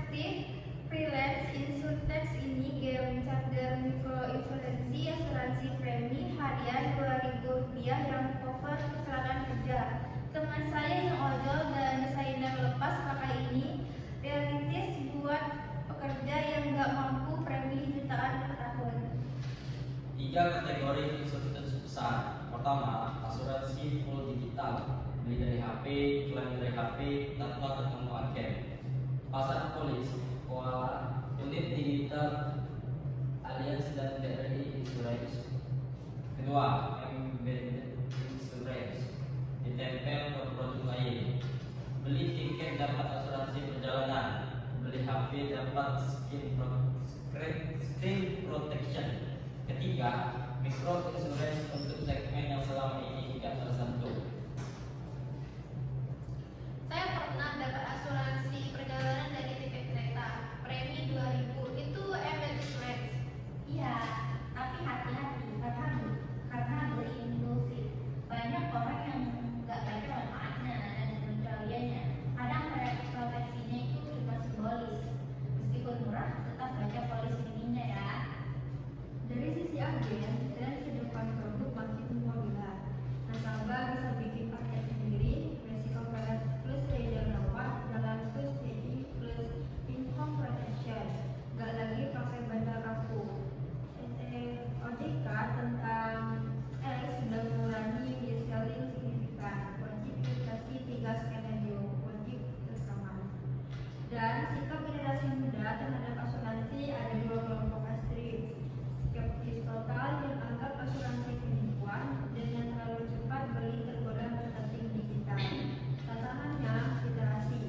perspektif freelance insurtech ini game charger mikroinsuransi asuransi premi harian Rp2.000 yang cover kecelakaan kerja. Teman saya yang ojol dan desainer lepas pakai ini realistis buat pekerja yang nggak mampu premi jutaan per tahun. 3 kategori insurtech besar. Pertama, asuransi full digital, beli dari HP, klaim dari HP, tanpa ketemu agen. Pasar polis, koala, unit digital, Allianz dan BRI Insurance. Kedua, embedded insurance, ditempel ke produk lain. Beli tiket dapat asuransi perjalanan, beli HP dapat screen protection. Ketiga, micro insurance untuk segmen yang selama ini tidak tersentuh. Saya pernah dapat asuransi perjalanan dari tiket kereta, premi Rp2.000. Itu embedded insurance. Iya, tapi hati-hati karena beli impulsif. Banyak orang yang nggak baca manfaatnya dan penjualannya. Kadang proteksinya itu cuma simbolis. Meskipun murah, tetap baca polis mininya ya. Dari sisi agen dan ke depan produk makin modular. Nasabah bisa bikin paket sendiri, resiko berat plus rider rawat, jalan plus jadi plus income protection. Gak lagi pakai bandar kaku. OJK tentang sudah mengurangi mis-selling signifikan. Wajib investasi 3 skenario, wajib bersama. Dan sikap generasi muda terhadap asuransi ada 2 kelompok ekstrim. Skeptis total yang anggap asuransi penipuan dan yang terlalu cepat beli tergoda marketing digital. Tantangannya literasi.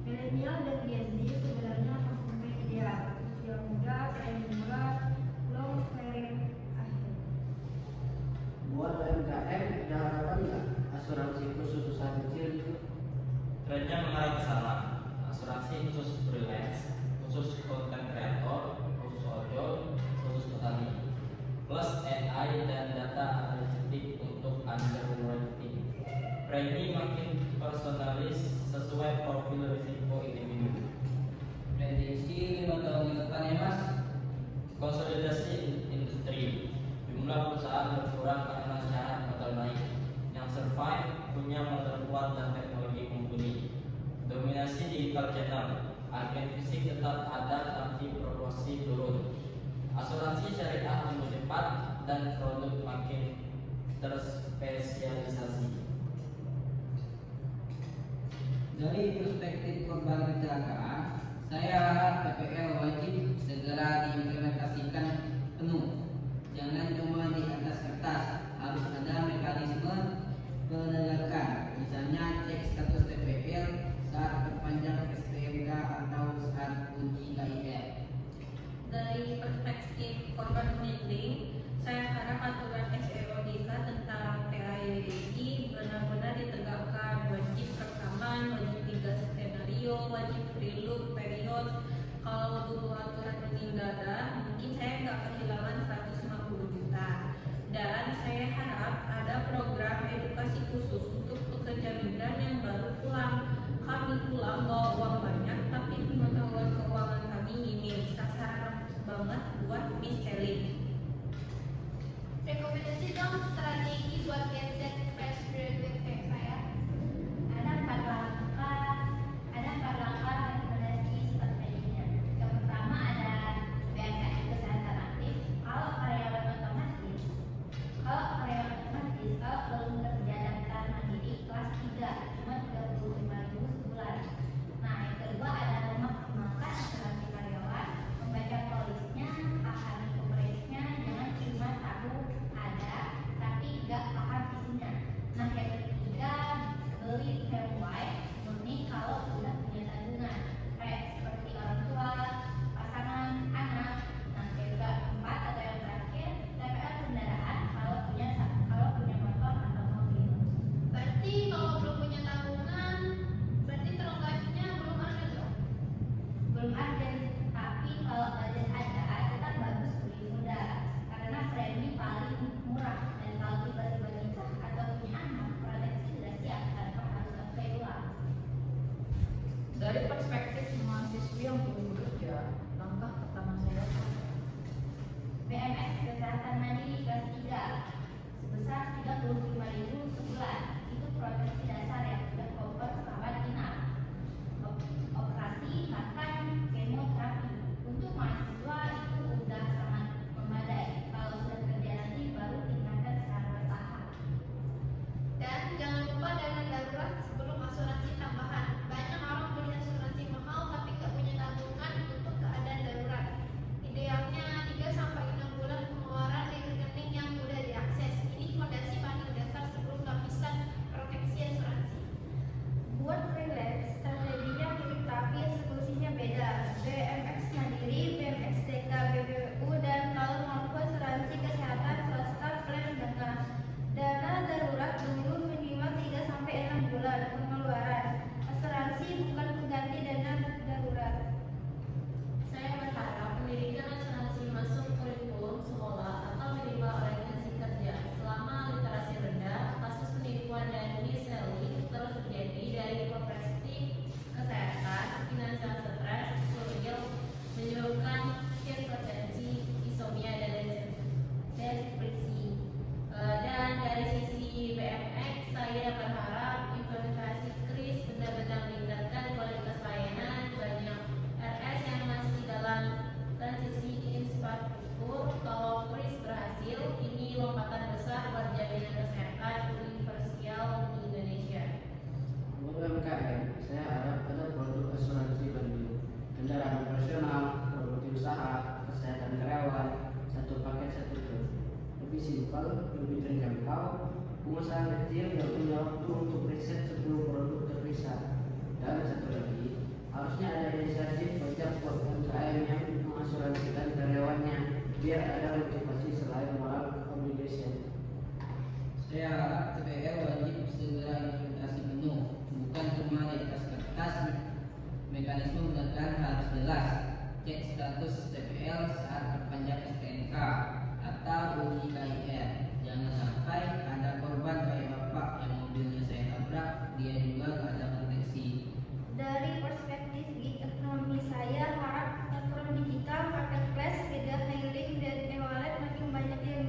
Milenial dan Gen Z sebenarnya konsumen ideal. Usia muda, premi murah, low clearing akhir. Buat UMKM ada harapan nggak asuransi khusus usaha kecil itu? Trennya mengarah ke sana. Asuransi khusus freelance, khusus content creator, khusus ojol, khusus petani, plus AI dan data analitik untuk underwriting. Premi makin personalis sesuai profil risiko individu. Prediksi 5 tahun ke depan ya Mas. Konsolidasi industri, jumlah perusahaan berkurang karena syarat modal naik. Yang survive punya modal kuat dan teknologi mumpuni. Dominasi digital channel, agen fisik tetap ada tapi proporsi turun. Asuransi syariah tumbuh cepat dan produk makin terspesialisasi. Dari perspektif korban kecelakaan, saya harap PPL wajib segera diimplementasikan penuh. Jangan cuma di atas kertas, harus ada mekanisme penegakan. Misalnya cek status TPL saat perpanjang STNK atau saat uji KIF. Dari perspektif korban unit, saya harap aturan SEOJK tentang PAYDI benar-benar ditegakkan. Wajib rekaman, wajib 3 skenario, wajib free look period. Kalau dulu aturan ini nggak ada, mungkin saya nggak kehilangan 150 juta. Dan saya harap ada program edukasi khusus untuk pekerja migran yang baru pulang. Kami pulang bawa uang banyak, tapi pengetahuan keuangan kami minim. Sasaran banget buat mis-selling. Rekomendasi dong strategi buat Gen Z fresh graduate kayak saya. Ada 4 langkah rekomendasi strateginya. Yang pertama ada BMKM kesehatan aktif. Kalau karyawan otomatis, kalau belum kerja daftar mandiri kelas 3 cuma 35.000 sebulan. Nah, yang kedua ada memaksimalkan asuransi karyawan, membaca polisnya, pahami coverage-nya, jangan cuma tahu ada tapi nggak paham isinya. Nah, yang ketiga beli term wide murni kalau sudah punya tanggungan kayak seperti orang tua, pasangan, anak. Nah, yang keempat atau yang terakhir TPL kendaraan kalau punya motor atau mobil. Berarti kalau belum punya tabungan, berarti term life-nya belum ada dong? Belum ada, tapi kalau budget ada tetap bagus beli muda karena premi paling murah. Dan kalau tiba-tiba nikah atau punya anak, proteksi sudah siap tanpa harus apply ulang. Dari perspektif mahasiswi yang belum Kesehatan Mandiri kelas 3 sebesar 35.000 sebulan. Itu proteksi dasar yang sudah cover rawat inap, operasi, makan, kemoterapi. Untuk mahasiswa itu udah sangat memadai. Kalau sudah kerja nanti baru tingkatkan secara bertahap. Dan jangan lupa dana darurat sebelum asuransi tambahan. Banyak orang beli asuransi mahal tapi nggak punya tabungan untuk keadaan darurat. Idealnya 3-6 bulan pengeluaran di rekening yang mudah diakses. Ini fondasi paling dasar sebelum lapisan proteksi asuransi. Buat freelance, strateginya mirip tapi eksekusinya beda. BMX Mandiri, BMX DK, BBU, dan kalau mampu asuransi kesehatan swasta plan dengan dana darurat dulu minimal 3-6 bulan pengeluaran. Asuransi bukan pengganti dana darurat. Saya berharap pendidikan asuransi masuk kurikulum sekolah atau minimal orientasi kerja. Selama literasi rendah, kasus penipuan dan mis-selling terus terjadi dari profesi kesehatan, finansial stres, surreal, menyebabkan hipertensi, isomia, dan depresi. Dan dari sisi BMX, saya berharap implementasi KRIS benar-benar meningkatkan kualitas layanan. Banyak RS yang masih dalam transisi infrastruktur. Kalau KRIS berhasil, ini lompatan besar buat jaminan kesehatan universal di Indonesia. UMKM, saya harap ada produk asuransi banding, kendaraan operasional, properti usaha, kesehatan karyawan, satu paket satu job. Lebih simpel, lebih terjangkau, pengusaha kecil yang punya waktu untuk riset 10 produk terpisah. Dan satu lagi, harusnya ada inisiatif pajak buat UMKM yang mengasuransikan karyawannya, biar ada motivasi selain moral obligation. Saya harap TPL wajib segera implementasi penuh, bukan cuma di atas kertas. Mekanisme penegakan harus jelas. Cek status TPL saat perpanjang STNK atau uji KIR. Jangan sampai ada korban kayak bapak yang mobilnya saya tabrak, dia juga gak ada proteksi. Dari perspektif ekonomi, saya harap platform digital, marketplace, media hailing, dan e-wallet makin banyak yang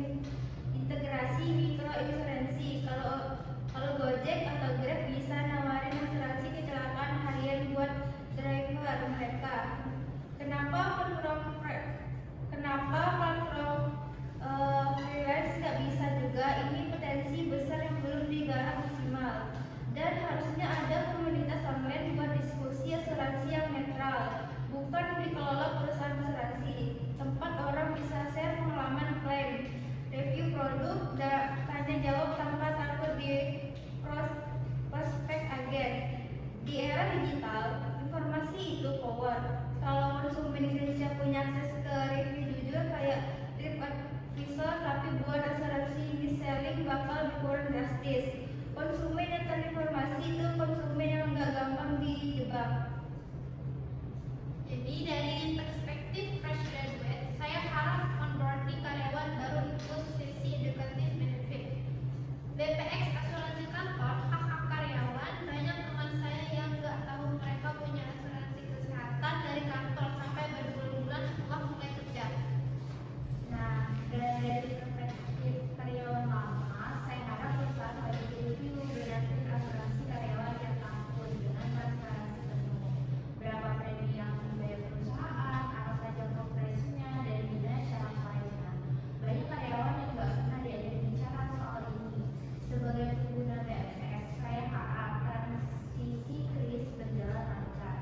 integrasi mikro insuransi. Kalau Gojek atau Grab bisa nawarin asuransi kecelakaan harian buat driver mereka. Kenapa platform freelance nggak bisa juga? Ini potensi besar yang belum digarap maksimal. Dan harusnya ada komunitas online buat diskusi asuransi yang netral, bukan dikelola perusahaan asuransi. Tempat orang bisa share pengalaman klaim, review produk, dan tanya jawab tanpa takut di prospek agen. Di era digital, informasi itu power. Kalau konsumen Indonesia punya akses ke review jujur kayak TripAdvisor, tapi buat asuransi mis-selling bakal dikurang drastis. Konsumen yang terinformasi itu konsumen yang nggak gampang dijebak. Jadi dari perspektif fresh graduate, saya harap onboarding karyawan baru ikut sesi educative benefit. BPX asuransi kantor, hak karyawan. Banyak teman saya yang nggak tahu mereka punya asuransi kesehatan dari kantor sampai berbulan-bulan setelah mulai kerja. Nah, dari perspektif karyawan lama, saya harap perusahaan wajib review benefit asuransi karyawan yang takut dengan transparansi penuh. Berapa premi yang dibayar perusahaan, apa saja progresnya, dan gimana cara pelayanan. Banyak karyawan yang nggak pernah diajak bicara soal ini. Sebagai pengguna BPS, saya harap transisi KRIS berjalan lancar.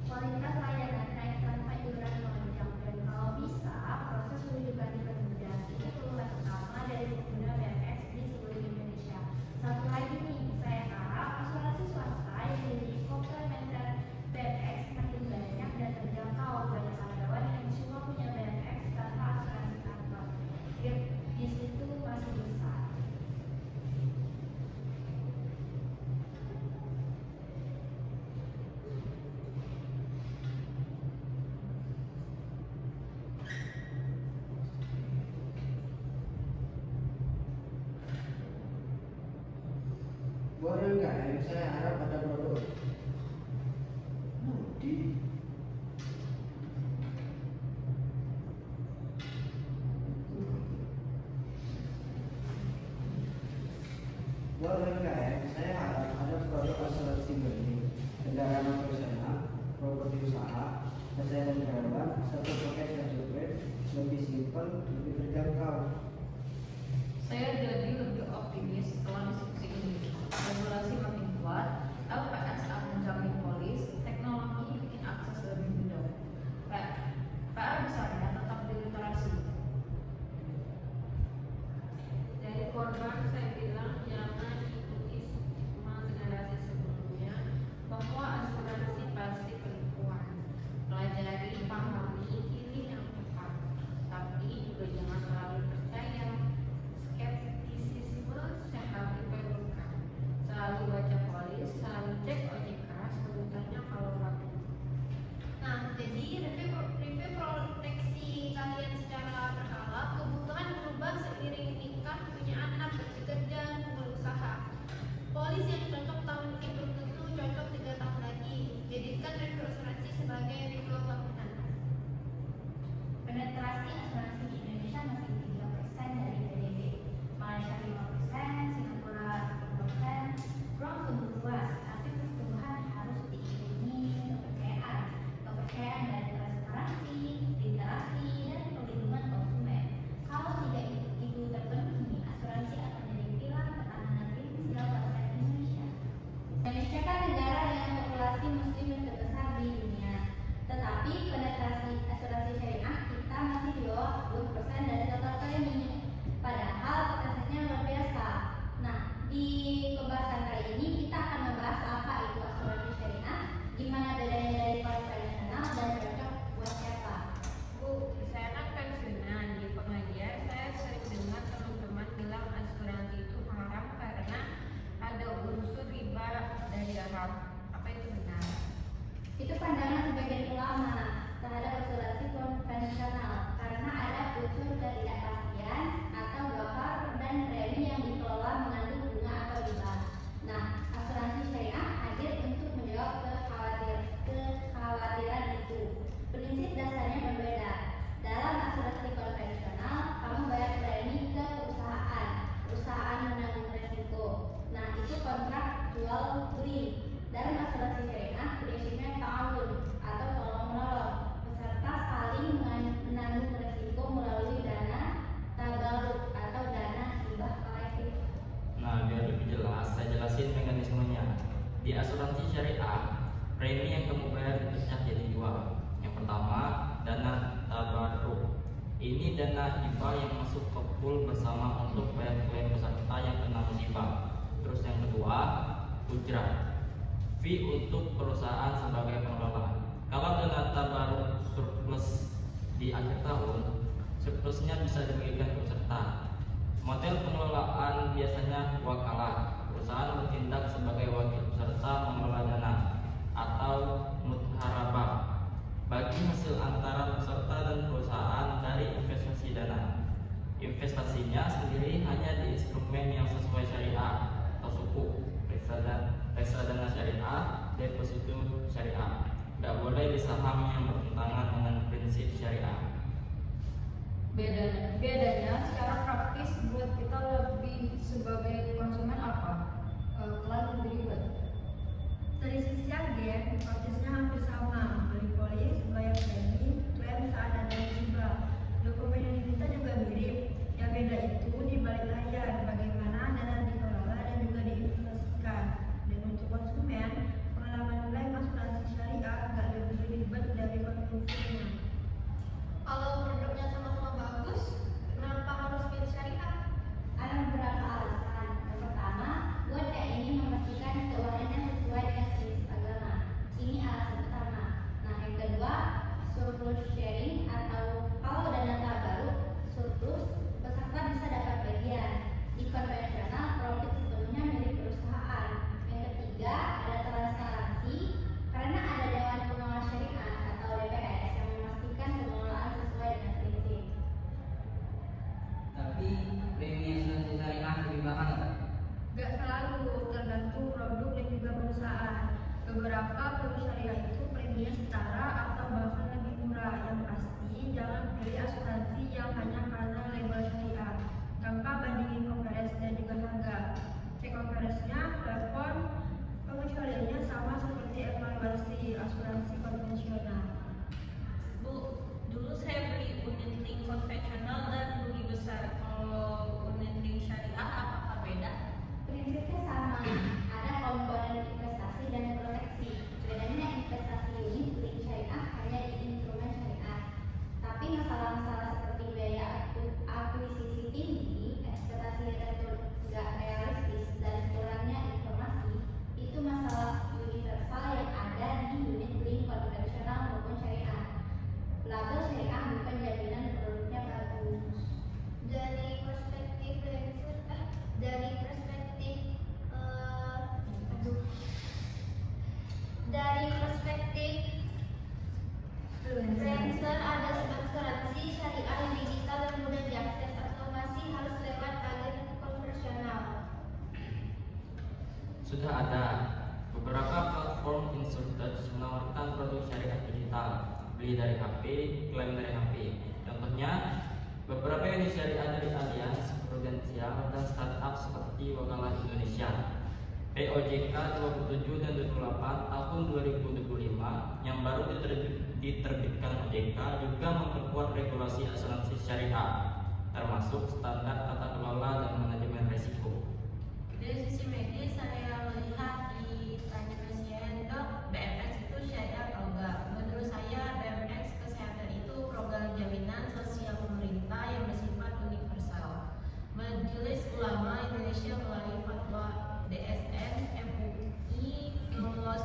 Kualitas layanan naik tanpa iuran melonjak, dan kalau bisa proses rujukan dipermudah. Ini keluhan utama dari pengguna BPS di seluruh Indonesia. Satu lagi nih, saya harap asuransi swasta yang jadi komplementer BPS makin banyak dan terjangkau. Banyak karyawan yang cuma punya BPS tanpa asuransi kantor. Gap di situ masih besar. Buat UMKM, saya harap ada produk Budi. dan kerabat, satu paket satu brand, lebih simpel, lebih terjangkau. Saya jadi lebih optimis setelah diskusi ini. Regulasi makin kuat, LPS akan menjamin polis, teknologi bikin akses lebih mudah. PR besarnya tetap di literasi. Dari korban saya bilang jangan ikuti stigma generasi sebelumnya bahwa asuransi pasti penipuan. Pelajari, pahami, pilih yang tepat. Tapi juga jangan terlalu percaya. Skeptisisme sehat diperlukan. Selalu baca polis, selalu cek OJK sebutannya kalau ragu. Nah, jadi review proteksi kalian secara berkala, kebutuhan berubah seiring nikah, punya anak, bekerja, berusaha. Polis yang cocok tahun ini belum tentu cocok 3 tahun lagi. Jadikan review asuransi sebagai ritual tahunan. Penetrasi asuransi di Indonesia masih 3% dari PDB, Malaysia 5%, Singapura 10%, ruang tumbuh luas, tapi pertumbuhan harus diiringi kepercayaan dari transparansi, literasi, dan perlindungan konsumen. Kalau tiga itu terpenuhi, asuransi akan menjadi pilar ketahanan finansial bangsa Indonesia. Indonesia kan negara dengan populasi muslim yang terbesar di dunia, tetapi penetrasi asuransi syariah kita masih di bawah 10% dari total premi. Padahal persentase luar biasa. Nah, di pembahasan kali ini kita akan membahas apa itu asuransi syariah, gimana bedanya dari polis tradisional dan cocok buat siapa. Bu, saya kan pensiunan. Di pengajian saya sering dengar teman-teman bilang asuransi itu haram karena ada unsur riba dari Arab. Apa itu benar? Itu pandangan sebagian ulama terhadap asuransi konvensional karena ada unsur ketidakpastian atau gawar dan premi yang dikelola mengandung bunga atau riba. Nah, asuransi syariah hadir untuk menjawab kekhawatiran itu. Prinsip dasarnya berbeda. Dalam asuransi konvensional, kamu bayar premi ke perusahaan menanggung resiko. Nah, itu kontrak jual beli. Dalam asuransi syariah, prinsipnya ta'awun atau tolong-menolong. Peserta saling menanggung resiko melalui dana tabarruk atau dana hibah kolektif. Nah, biar lebih jelas, saya jelasin mekanismenya. Di asuransi syariah, premi yang kamu bayar dipecah jadi 2. Yang pertama, dana tabarruk. Ini dana hibah yang masuk ke pool bersama untuk bayar klaim peserta yang kena musibah. Terus yang kedua, ujrah. Fee untuk perusahaan sebagai pengelola. Kalau dana tabarruk surplus di akhir tahun, surplusnya bisa dibagikan ke peserta. Model pengelolaan biasanya wakalah. Perusahaan bertindak sebagai wakil peserta mengelola dana atau mudharabah bagi hasil antara peserta dan perusahaan dari investasi dana. Investasinya sendiri hanya di instrumen yang sesuai syariah atau suku, reksadana syariah, deposito syariah. Tidak boleh di saham yang bertentangan dengan prinsip syariah. Bedanya secara praktis buat kita lebih sebagai konsumen apa? Klaim lebih ribet. Dari sisi agen, prosesnya hampir sama. Beli polis, bayar premi, klaim saat ada musibah. Dokumen yang diminta juga mirip. Yang beda itu di balik layar, bagaimana dana dikelola dan juga diinvestasikan. Dan untuk konsumen, pengalaman klaim asuransi syariah agak lebih ribet dari konvensionalnya. Kalau produknya sama-sama bagus, kenapa harus pilih syariah? Ada beberapa alasan. Yang pertama, buat kayak ini Dari perspektif freelancer, ada asuransi syariah yang digital dan mudah diakses atau masih harus lewat agen konvensional? Sudah ada beberapa platform insurtech menawarkan produk syariah digital, beli dari HP, klaim dari HP. Contohnya, beberapa unit syariah dari Allianz, Prudensial, dan startup seperti Wakalah Indonesia. POJK 27 dan 28 tahun 2025 yang baru diterbitkan OJK juga memperkuat regulasi asuransi syariah, termasuk standar tata kelola dan manajemen risiko. Dari sisi medis, saya melihat di tanya pasien, dok, BMX itu syariah atau enggak? Menurut saya, BMX kesehatan itu program jaminan sosial pemerintah yang bersifat universal. Majelis Ulama Indonesia melalui fatwa DSN MUI nomor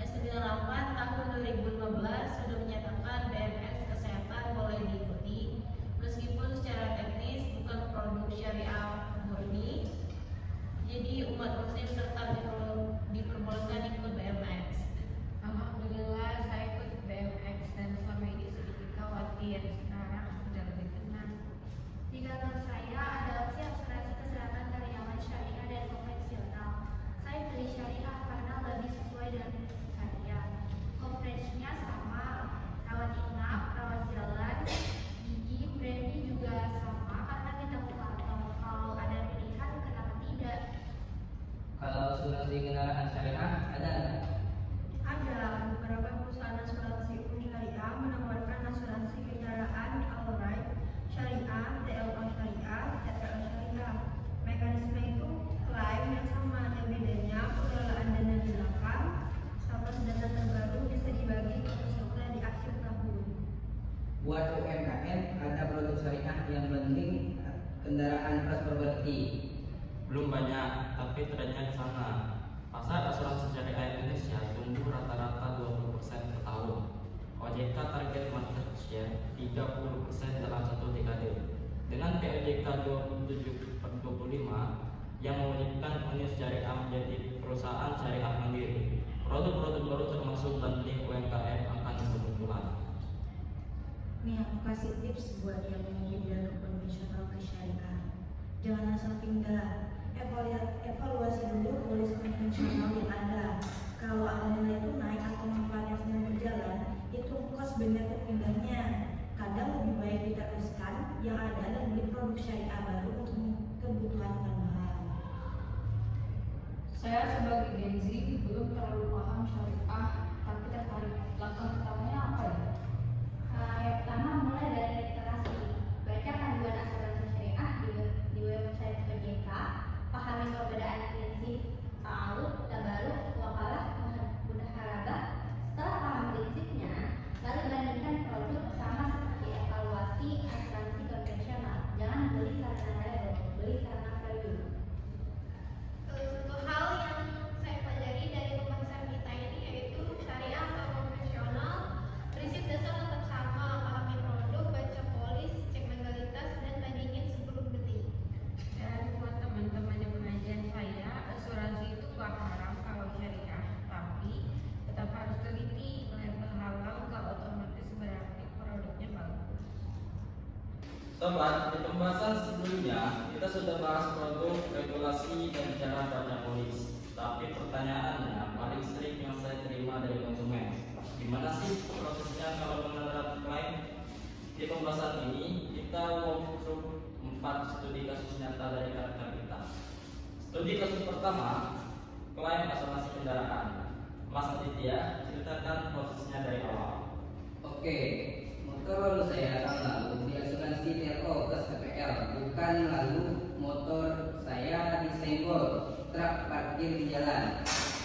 98 tahun 2015 sudah menyatakan BMX kesehatan boleh diikuti meskipun secara teknis bukan produk syariah murni. Jadi umat muslim tetap diperbolehkan ikut BMX. Alhamdulillah saya ikut BMX dan selama ini sedikit khawatir, sekarang sudah lebih tenang. Di kantor saya ada opsi asuransi kesehatan karyawan syariah dan konvensional. Saya pilih syariah karena lebih sesuai dengan saya. Coverage-nya sama, rawat inap, rawat jalan, gigi, premi juga sama karena kita memantau. Kalau ada pilihan, kenapa tidak? Kalau asuransi kendaraan syariah ada nggak? Ada beberapa perusahaan asuransi syariah menawarkan asuransi kendaraan outright syariah, TLO syariah, TPL syariah. Mekanisme itu klaim yang sama, yang bedanya pengelolaan dana di belakang sama dana terbaru bisa dibagi ke peserta di akhir tahun. Buat UMKM ada produk syariah yang penting kendaraan plus properti. Belum banyak, tapi trennya ke sana. Pasar asuransi syariah Indonesia tumbuh rata-rata 20% per tahun. OJK target market share 30% dalam satu dekade. Dengan POJK 27/25 yang mewajibkan unit syariah menjadi perusahaan syariah mandiri, produk-produk baru termasuk bundling UMKM akan bermunculan. Nih aku kasih tips buat yang mau pindah ke konvensional ke syariah. Jangan asal pindah. Evaluasi dulu polis konvensional yang ada. Kalau ada nilai tunai atau manfaatnya sedang berjalan, itu cost benefit pindahnya. Kadang lebih baik diteruskan yang ada dan beli produk syariah baru untuk kebutuhan tambahan. Saya sebagai Gen Z belum terlalu paham syariah, tapi tertarik. Langkah pertamanya apa ya? Yang pertama mulai dari literasi. Baca panduan asuransi syariah di website OJK. Pahami perbedaan prinsip ta'aluk, tabaruk, wakalah, mudaharabah. Setelah paham prinsipnya, lalu bandingkan produk sama seperti evaluasi asuransi konvensional. Jangan beli karena label, beli karena value. Satu hal yang saya pelajari dari pembahasan kita ini yaitu syariah atau konvensional, prinsip dasar tetap sama, pahami produk, baca polis, cek legalitas, dan bandingin sebelum beli. Dan buat teman-teman yang pengajian saya, asuransi itu gak haram kalau syariah, tapi tetap harus teliti. Label halal gak otomatis berarti produknya bagus. Sobat, di pembahasan sebelumnya kita sudah bahas produk, regulasi, dan cara baca polis. Tapi pertanyaannya paling sering yang saya terima dari konsumen, gimana sih prosesnya kalau menerap klaim? Di pembahasan ini kita walkthrough 4 studi kasus nyata dari karakter kita. Studi kasus pertama, klaim asuransi kendaraan. Mas Aditya, ceritakan prosesnya dari awal. Oke, motor lalu saya tahun lalu di asuransi TLO plus TPL, bukan lalu motor saya disenggol truk parkir di jalan.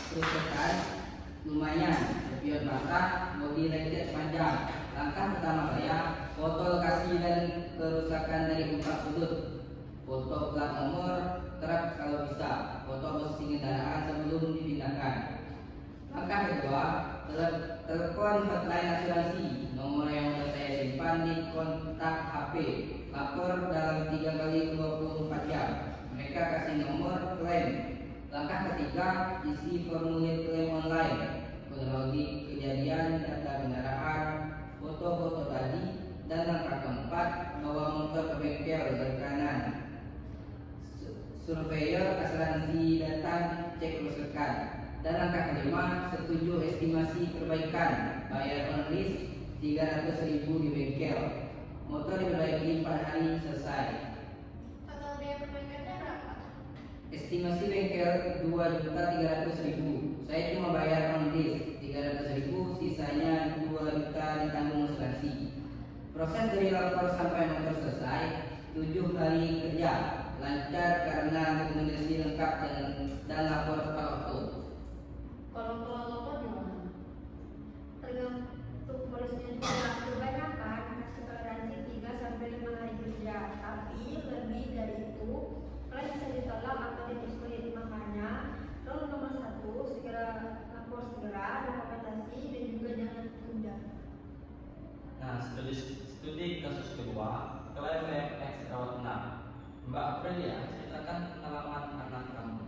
Kerusakan lumayan, spion patah, bodi lecet panjang. Langkah pertama saya foto lokasi dan kerusakan dari 4 sudut. Foto plat nomor truk kalau bisa, foto posisi kendaraan sebelum dipindahkan. Langkah kedua, telepon hotline asuransi, nomor yang sudah saya simpan di kontak HP. Lapor dalam 3 kali 24 jam. Mereka kasih nomor klaim. Langkah ketiga, isi formulir klaim online, kronologi kejadian, data kendaraan, foto-foto tadi, dan langkah keempat, bawa motor ke bengkel berkenan. Surveyor asuransi datang, cek kerusakan. Dan langkah kelima, setuju estimasi perbaikan, bayar on list 300.000 di bengkel. Motor diperbaiki 4 hari selesai. Total biaya perbaikannya berapa? Estimasi bengkel 2.300.000. Saya cuma bayar on list 300.000, sisanya 2 juta ditanggung asuransi. Proses dari lapor sampai motor selesai 7 hari kerja, lancar karena dokumentasi lengkap dan lapor tepat waktu. Kalau telat lapor gimana? Tergantung polisnya juga. Kebanyakan kasih toleransi 3 sampai 5 hari kerja, tapi lebih dari itu klaim bisa ditolak atau dipersulit. Makanya rule nomor 1, segera lapor segera, dokumentasi, dan juga jangan tunda. Nah, studi kasus kedua, klaim BMX rawat inap. Mbak Aprilia, ceritakan pengalaman anak kamu.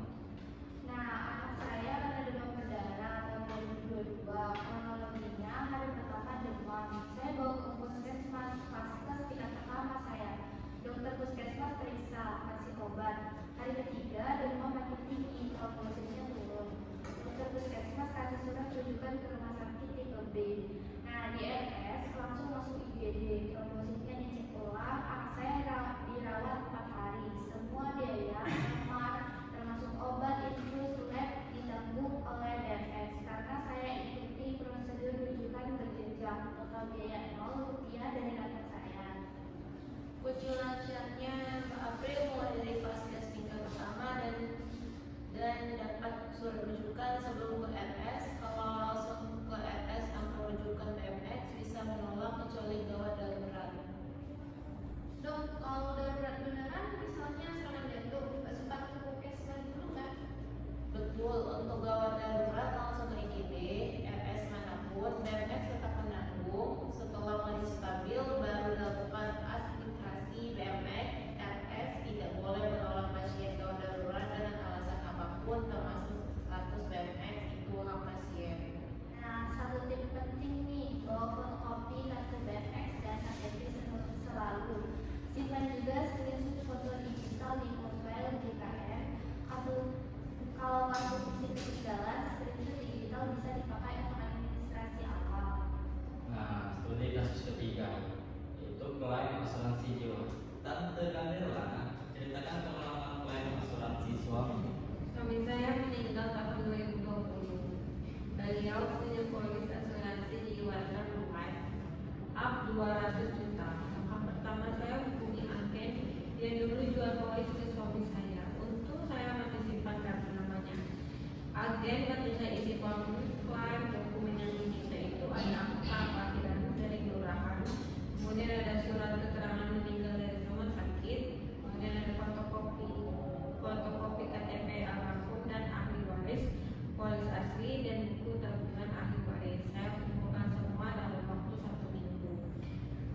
Nah, anak saya kena demam berdarah tahun 2022. Kronologinya hari pertama demam. Saya bawa ke puskesmas, vaskes dikatakan sama saya. Dokter puskesmas periksa, kasih obat. Hari ketiga demam makin tinggi, oksigennya turun. Dokter puskesmas kasih surat rujukan ke rumah sakit tipe B. Nah, di RS langsung masuk IGD. Trombositnya dicek ulang. Anak saya dirawat 4 hari. Semua biaya kamar termasuk obat infus lab ditanggung oleh DNS karena saya ikuti prosedur rujukan berjenjang. Total biaya 0 rupiah dari data saya. Kunjungan syaratnya Mbak April mulai dari vaskes tingkat pertama dan dapat surat rujukan sebelum ke RS. Kalau langsung ke RS tanpa rujukan BMX bisa menolak kecuali gawat darurat. Dok, kalau darurat beneran misalnya serangan jantung, nggak sempat ke puskesmas dulu kan? Betul, untuk gawat darurat langsung ke IGD, RS manapun, BMX tetap menanggung. Setelah kondisi stabil, baru dilakukan administrasi BMX. RS tidak boleh menolak pasien gawat darurat dengan alasan apapun, termasuk status BMX itu hak pasien. Nah, satu tip penting nih, bawa fotokopi kartu BMX dan KTP selalu. Simpan juga screenshot foto digital di profil JKN. Kalau kartu fisik ketinggalan, screenshot digital bisa dipakai untuk administrasi awal. Nah, studi kasus ketiga, yaitu klaim asuransi jiwa. Tante Candela, ceritakan pengalaman klaim asuransi suami. Suami saya meninggal tahun 2020. Beliau punya polis asuransi jiwa terluas up 200 juta. Langkah pertama saya hubungi agen yang dulu jual polis ke suami saya. Untung saya masih simpan kartu namanya. Agen bantu saya isi formulir klaim, dokumen yang diminta itu ada akta kelahiran dari kelurahan, kemudian ada surat keterangan meninggal dari rumah sakit, kemudian ada fotokopi KTP almarhum dan ahli waris, polis asli dan buku tabungan ahli waris. Saya kumpulkan semua dalam waktu 1 minggu.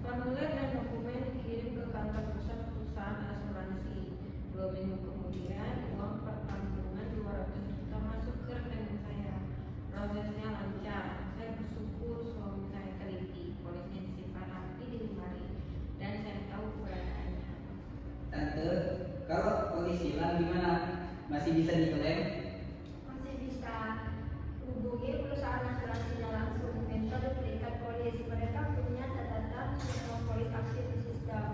Formulir dan dokumen dikirim ke kantor pusat perusahaan asuransi. 2 minggu kemudian uang pertanggungan 200 juta masuk ke rekening saya. Prosesnya lancar. Saya bersyukur suami saya teliti. Polisnya disimpan rapi di lemari dan saya tahu keberadaannya. Tante, kalau polis hilang gimana? Masih bisa diklaim? Masih bisa hubungi perusahaan asuransinya langsung. Minta diberikan polis. Mereka punya catatan semua polis aktif di sistem.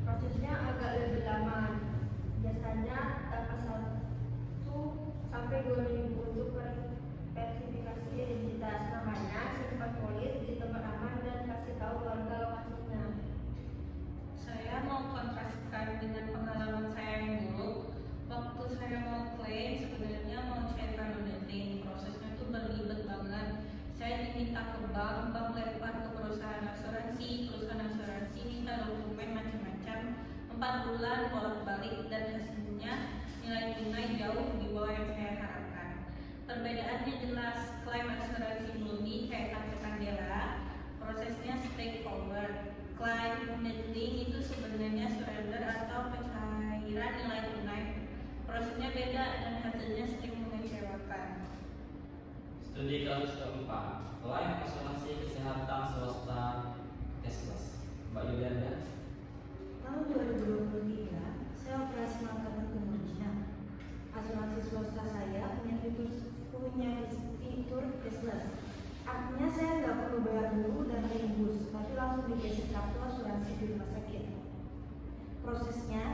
Prosesnya agak lebih lama. Biasanya dapat 1 sampai 2 minggu untuk verifikasi identitas. Namanya simpan polis di tempat aman dan kasih tahu warga lokasinya. Saya mau kontraskan dengan pengalaman saya yang dulu. Waktu saya mau klaim, sebenarnya mau cek running, prosesnya tuh berlibat banget. Saya diminta ke bank lempar ke perusahaan asuransi minta dokumen macam-macam, 4 bulan bolak-balik dan hasilnya nilai-nilai jauh di bawah yang saya harapkan. Perbedaannya jelas, klaim asuransi murni kayak Tante Candela, prosesnya straightforward. Klaim unit link itu sebenarnya surrender atau pencairan nilai tunai. prosesnya beda dan hasilnya sering mengecewakan. Studi kasus keempat, klaim asuransi kesehatan swasta cashless. Mbak Yuliana. Tahun 2023, saya operasi makanan kemungkinan. Asuransi swasta saya punya fitur cashless. Artinya saya nggak perlu bayar dulu dan tembus, tapi langsung dikasih kartu asuransi di rumah sakit. Prosesnya,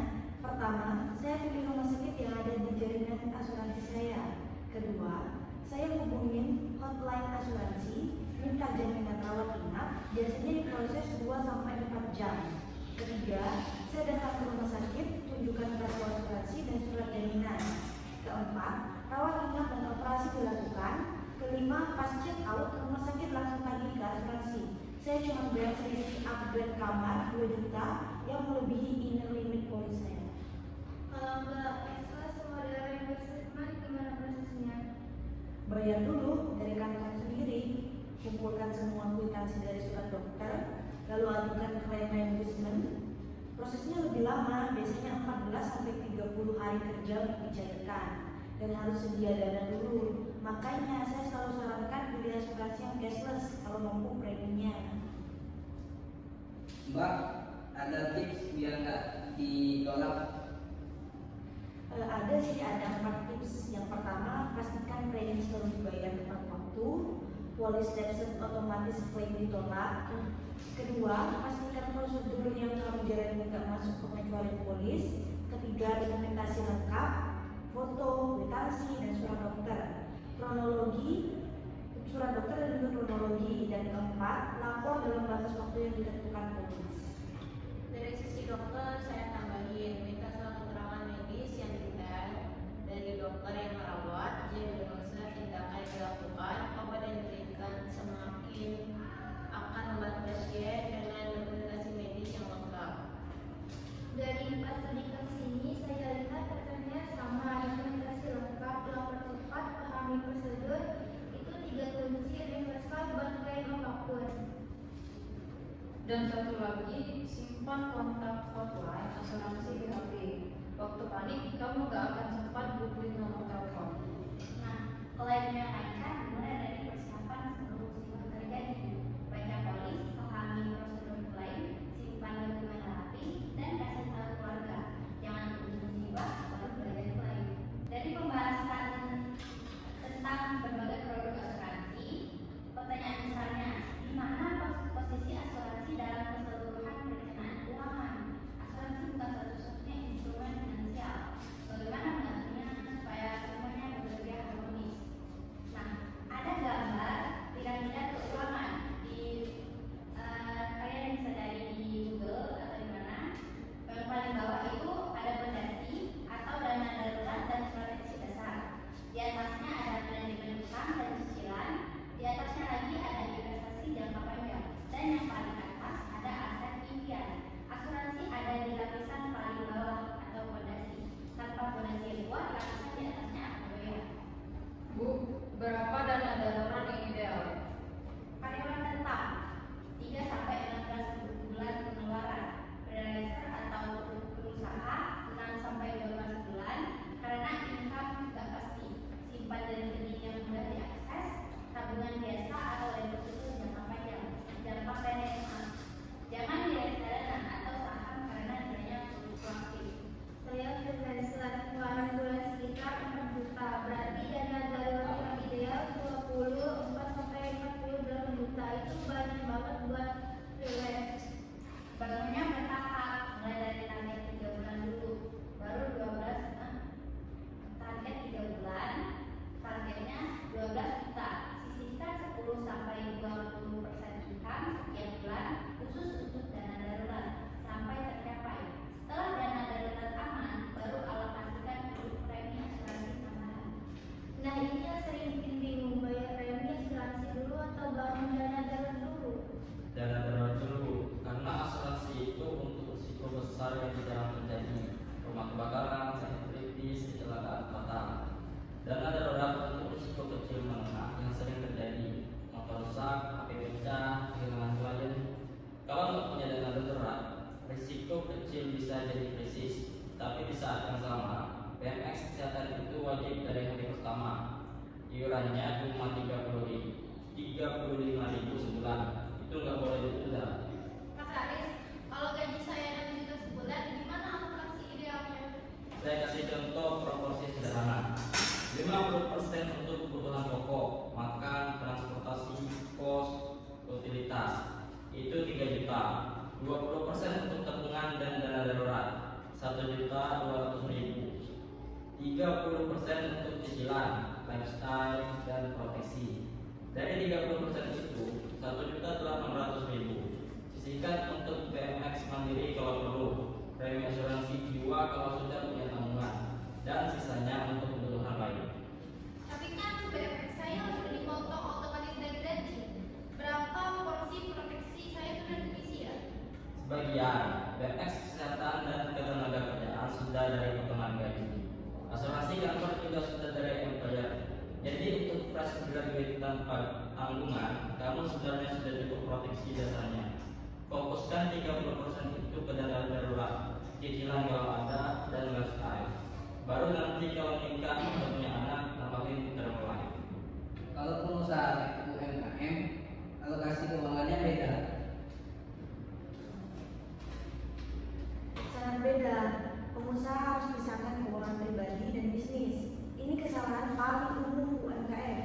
pertama, saya pilih rumah sakit yang ada di jaringan asuransi saya. Kedua, saya hubungin hotline asuransi, minta jaminan rawat inap, biasanya diproses 2-4 jam. Ketiga, saya datang ke rumah sakit, tunjukkan kartu asuransi dan surat jaminan. Keempat, rawat inap dan operasi dilakukan. Kelima, pas check out, rumah sakit langsung tagih ke asuransi. Saya cuma bayar selisih upgrade kamar 2 juta yang melebihi inner limit polis saya. Kalau nggak cashless model reimbursement gimana prosesnya? Bayar dulu dari kantong sendiri, kumpulkan semua kwitansi dari surat dokter, lalu ajukan klaim reimbursement. Prosesnya lebih lama, biasanya 14-30 hari kerja untuk dicairkan, dan harus sedia dana dulu. Makanya saya selalu sarankan pilih asuransi yang cashless kalau mampu preminya. Mbak, ada tips biar nggak ditolak? Ada sih, ada 4 tips. Yang pertama, pastikan premi selalu dibayar tepat waktu. Polis deposit otomatis klaim ditolak. Kedua, pastikan prosedur yang kamu jalani nggak masuk pengecualian polis. Ketiga, dokumentasi lengkap, foto, kwitansi, dan surat dokter. Surat dokter dan juga kronologi. Dan keempat, lapor dalam batas waktu yang ditentukan polis. Dari sisi dokter, saya tambahin minta surat keterangan medis yang detail dari dokter yang merawat, diagnosa, tindakan yang dilakukan, obat yang diberikan, semakin akan membantu pasien dengan dokumentasi medis yang lengkap. Dari 4 studi kasus ini, saya lihat pesannya sama, dokumentasi lengkap, lapor cepat, pahami prosedur, itu 3 kunci universal buat klaim apapun. Dan satu lagi, simpan kontak hotline asuransi di HP. Waktu panik, kamu gak akan sempat googling nomor telepon. Nah, klaimnya lancar dimulai dari persiapan sebelum musibah terjadi. Baca polis, pahami prosedur klaim, simpan dokumen rapi, dan kasih tahu keluarga. Jangan tunggu musibah baru belajar klaim. Dari pembahasan tentang berbagai produk asuransi, pertanyaan misalnya, di mana posisi asuransi dalam keseluruhan perencanaan keuangan? Asuransi bukan satu-satunya instrumen finansial. Bagaimana mengaturnya supaya semuanya bekerja harmonis? Nah, ada gambar piramida keuangan di kalian bisa cari di Google atau di mana. Yang paling bawah itu ada fondasi atau dana darurat dan proteksi dasar. Di atasnya ada manajemen utang dan cicilan. Di atasnya lagi ada investasi jangka panjang. Dan yang paling atas ada aset impian. Asuransi ada di lapisan paling bawah atau fondasi. Tanpa fondasi yang kuat, lapisan di atasnya akan goyah. Bu, berapa dana darurat yang ideal? Karyawan tetap 3-16 bulan pengeluaran. Freelancer atau berusaha 6-12 bulan karena income tidak pasti. Simpan dan rekening yang mudah diakses, tabungan biasa atau deposito jangka panjang. Jangka pendek, jangan di reksadana atau saham karena nilainya fluktuatif. Saya freelancer, pengeluaran bulan sekitar 4 juta, berarti dana darurat yang ideal untuk kebutuhan pokok, makan, transportasi, kos, utilitas. Itu 3 juta. 20% untuk tabungan dan dana darurat, 1.200.000. 30% untuk cicilan, lifestyle, dan proteksi. Dari 30% itu, 1.800.000 sisihkan untuk BMX mandiri kalau perlu, premi asuransi jiwa kalau sudah punya tabungan, dan sisanya untuk kebutuhan lain. Tapi kan BMX saya sudah dipotong otomatis dari gaji. Berapa porsi proteksi saya sudah terisi ya? Sebagian, BMX kesehatan dan ketenagakerjaan sudah dari potongan gaji. Asuransi kantor juga sudah dari employer. Jadi untuk fresh graduate tanpa tanggungan, kamu sebenarnya sudah cukup proteksi jasanya. Fokuskan 30% itu ke dana darurat, cicilan kalau ada, dan lifestyle. Baru nanti kalau nikah atau punya anak, tambahin term life. Kalau pengusaha UMKM, alokasi keuangannya beda. Sangat beda. Pengusaha harus pisahkan keuangan pribadi dan bisnis. Ini kesalahan paling umum UMKM.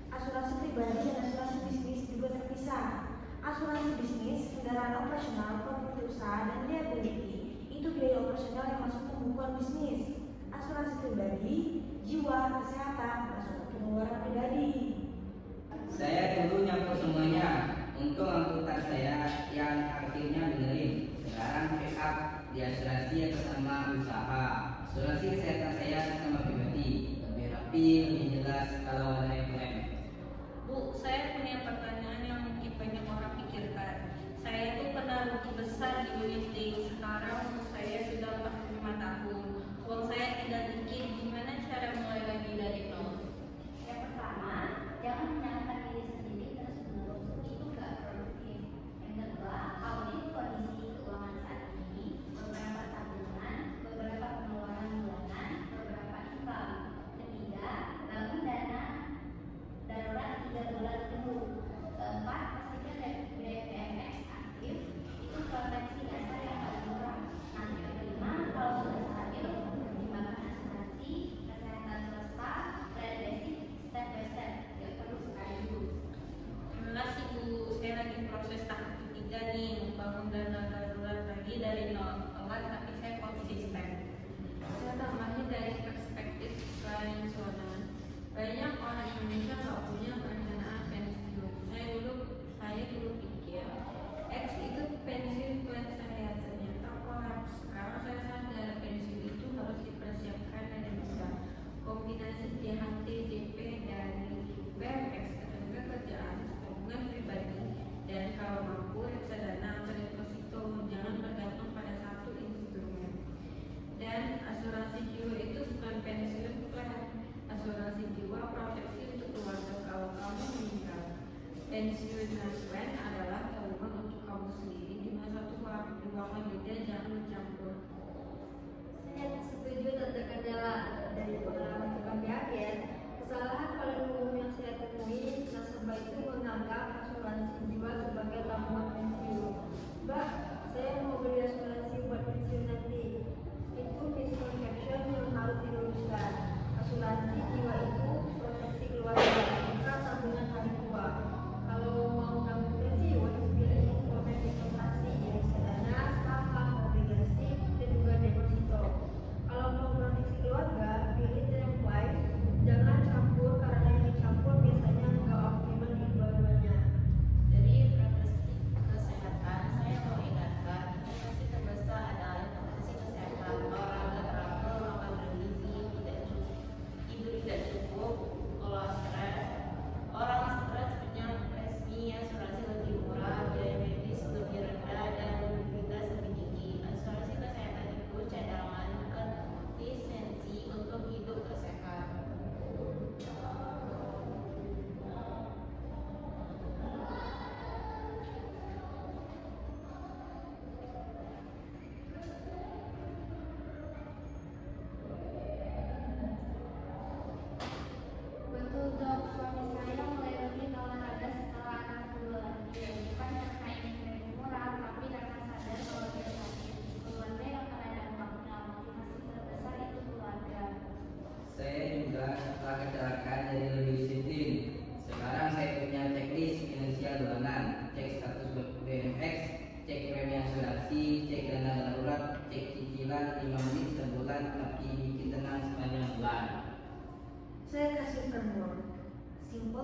Asuransi pribadi dan asuransi bisnis juga terpisah. Asuransi bisnis, kendaraan operasional, profit usaha, dan liability itu biaya operasional yang masuk pembukuan bisnis. Asuransi pribadi, jiwa, kesehatan masuk ke pengeluaran pribadi. Saya dulu nyampur semuanya. Untung angkutan saya yang akhirnya benerin. Sekarang backup di asuransi atas nama usaha. Asuransi kesehatan saya sama pribadi. Lebih rapi, lebih jelas kalau ada yang keren. Bu, saya punya pertanyaan yang mungkin banyak orang pikirkan. Saya tuh pernah rugi besar di unit. Sekarang saya sudah 45 tahun. Uang saya tidak dikit. Gimana cara mulai lagi dari nol? Yang pertama, jangan menyalahkan diri sendiri terus-menerus, itu gak produktif. Yang kedua, audit kondisi keuangan saat ini, beberapa tabungan, beberapa pengeluaran bulanan, beberapa income. Ketiga, bangun dana darurat 3 bulan dulu. Keempat, pastikan BMX aktif, itu proteksi dasar yang paling murah. Nanti kelima, kalau sudah stabil, pertimbangkan asuransi, kesehatan swasta, dan basic step by step, tidak perlu sekaligus. Terima kasih Bu, saya lagi proses tahap ketiga nih, membangun dana darurat lagi dari nol. Pelan tapi saya konsisten. Saya tambahin dari perspektif tradisional. Banyak orang Indonesia nggak punya perencanaan pensiun. Saya dulu pikir X itu pensiun plan saya, ternyata kolaps. Sekarang saya sadar pensiun itu harus dipersiapkan dari besar. Kombinasi JHT, JP dari BMX, ketenaga kerjaan, tabungan pribadi, dan kalau mampu reksadana atau deposito, jangan bergantung pada satu instrumen. Dan asuransi jiwa itu bukan pensiun plan. Asuransi jiwa proteksi untuk keluarga kalau kamu meninggal. Pensiun plan adalah tabungan untuk kamu sendiri di masa tua. Keuangan beda, jangan mencampur. Saya setuju tentang kendala dari pengalaman sebagai agen. Kesalahan paling umum yang saya temui, nasabah itu menganggap asuransi jiwa sebagai tabungan pensiun. Mbak, saya mau beli asuransi buat pensiun nanti. Itu misconception yang harus diluruskan. Asuransi jiwa itu proteksi keluarga, bukan tabungan hari tua. Kalau mau nabung pensiun, pilih instrumen investasi, reksadana, saham, obligasi, dan juga deposito. Kalau mau proteksi keluarga, pilih term life, jangan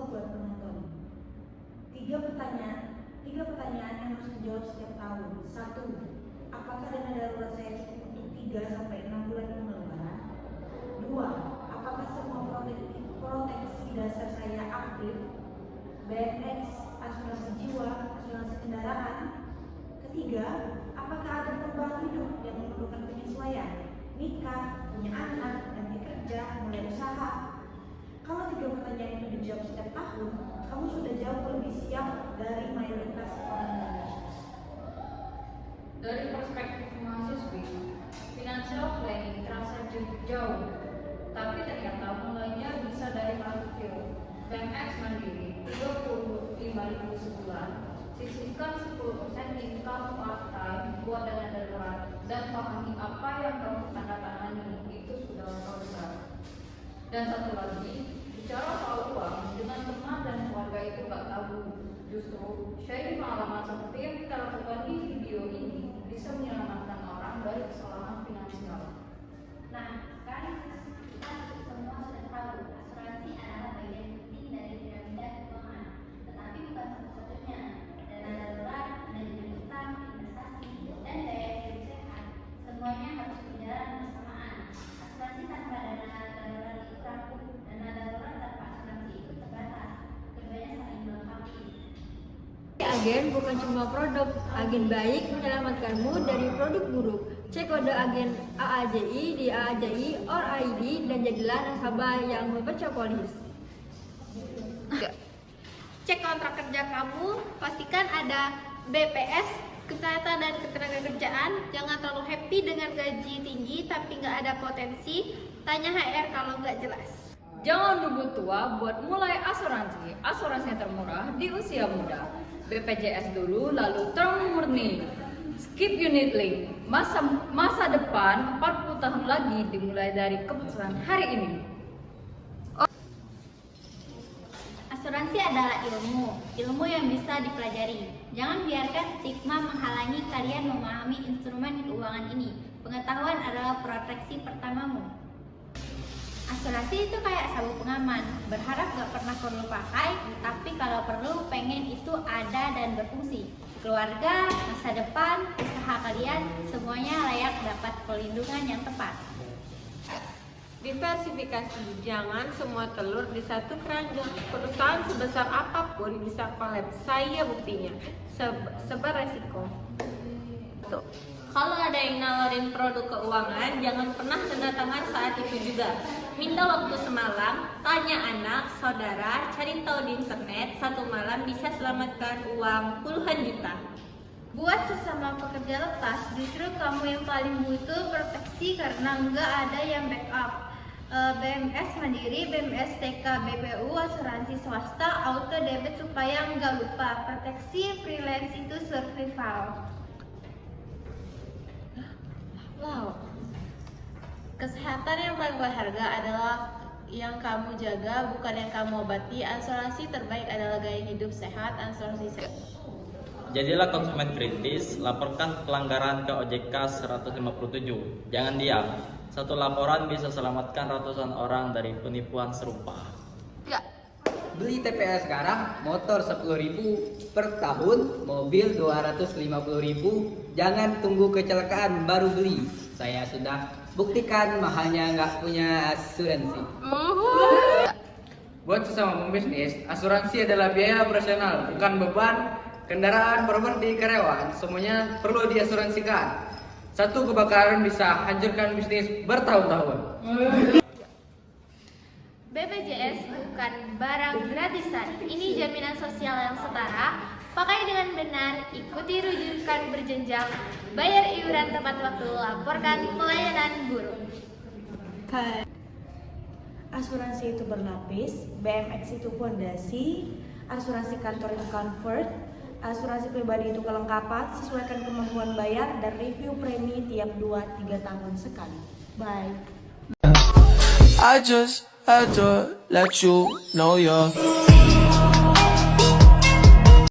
simple buat penonton. Tiga pertanyaan yang harus dijawab setiap tahun. 1. Apakah dana darurat saya cukup untuk 3 sampai 6 bulan pengeluaran? 2. Apakah semua proteksi dasar saya aktif? BMX, asuransi jiwa, asuransi kendaraan. Ketiga, apakah ada perubahan hidup yang memerlukan penyesuaian? Nikah, punya anak, ganti kerja, mulai usaha. Kalau 3 pertanyaan itu dijawab setiap tahun, kamu sudah jauh lebih siap dari mayoritas orang Indonesia. Dari perspektif mahasiswi, financial planning terasa jauh, tapi ternyata mulainya bisa dari hal kecil. BMX mandiri 35.000 sebulan, sisihkan 10% income part time buat dana darurat, dan pahami apa yang kamu tanda tangani, itu sudah langkah besar. Dan satu lagi, bicara soal uang dengan teman dan keluarga itu gak tabu. Justru sharing pengalaman seperti yang kita lakukan di video ini bisa menyelamatkan orang dari kesalahan finansial. Nah, sekarang kita semua sudah tahu asuransi adalah bagian penting dari piramida keuangan, tetapi bukan satu-satunya. Dana darurat, manajemen utang, investasi, dan gaya hidup sehat, semuanya harus berjalan bersamaan. Asuransi tanpa dana darurat itu rapuh, dana darurat tanpa asuransi itu terbatas. Keduanya saling melengkapi. Agen bukan cuma produk, agen baik menyelamatkanmu dari produk buruk. Cek kode agen AAJI di AAJI or ID dan jadilah nasabah yang membaca polis. Cek kontrak kerja kamu, pastikan ada BPS, kesehatan dan ketenagakerjaan. Jangan terlalu happy dengan gaji tinggi tapi nggak ada potensi. Tanya HR kalau nggak jelas. Jangan nunggu tua buat mulai asuransi. Asuransi termurah di usia muda. BPJS dulu, lalu term murni. Skip unit link. Masa depan 40 tahun lagi dimulai dari keputusan hari ini. Asuransi adalah ilmu yang bisa dipelajari. Jangan biarkan stigma menghalangi kalian memahami instrumen keuangan ini. Pengetahuan adalah proteksi pertamamu. Asuransi itu kayak sabuk pengaman, berharap gak pernah perlu pakai, tapi kalau perlu pengen itu ada dan berfungsi. Keluarga, masa depan, usaha kalian, semuanya layak dapat perlindungan yang tepat. Diversifikasi, jangan semua telur di satu keranjang. Perusahaan sebesar apapun bisa kolaps. Saya buktinya. Sebar resiko. Kalau ada yang nawarin produk keuangan, jangan pernah tanda tangan saat itu juga. Minta waktu semalam, tanya anak, saudara, cari tahu di internet, satu malam bisa selamatkan uang puluhan juta. Buat sesama pekerja lepas, justru kamu yang paling butuh proteksi karena nggak ada yang backup. BMS Mandiri, BMS TK, BPU, asuransi swasta, auto debit supaya nggak lupa. Proteksi freelance itu survival. Wow. Kesehatan yang paling berharga adalah yang kamu jaga, bukan yang kamu obati. Asuransi terbaik adalah gaya hidup sehat, asuransi sehat. Jadilah konsumen kritis, laporkan pelanggaran ke OJK 157. Jangan diam. Satu laporan bisa selamatkan ratusan orang dari penipuan serupa. Beli TPL sekarang, motor 10.000 per tahun, mobil 250.000. Jangan tunggu kecelakaan baru beli. Saya sudah buktikan mahalnya nggak punya asuransi. Buat sesama pembisnis, asuransi adalah biaya operasional, bukan beban. Kendaraan, properti, karyawan, semuanya perlu diasuransikan. Satu kebakaran bisa hancurkan bisnis bertahun-tahun. BPJS bukan barang gratisan. Ini jaminan sosial yang setara. Pakai dengan benar, ikuti rujukan berjenjang, bayar iuran tepat waktu, laporkan pelayanan buruk. Asuransi itu berlapis, BMX itu pondasi, asuransi kantor itu comfort, asuransi pribadi itu kelengkapan, sesuaikan kemampuan bayar, dan review premi tiap 2-3 tahun sekali. Bye. I just had to let you know you're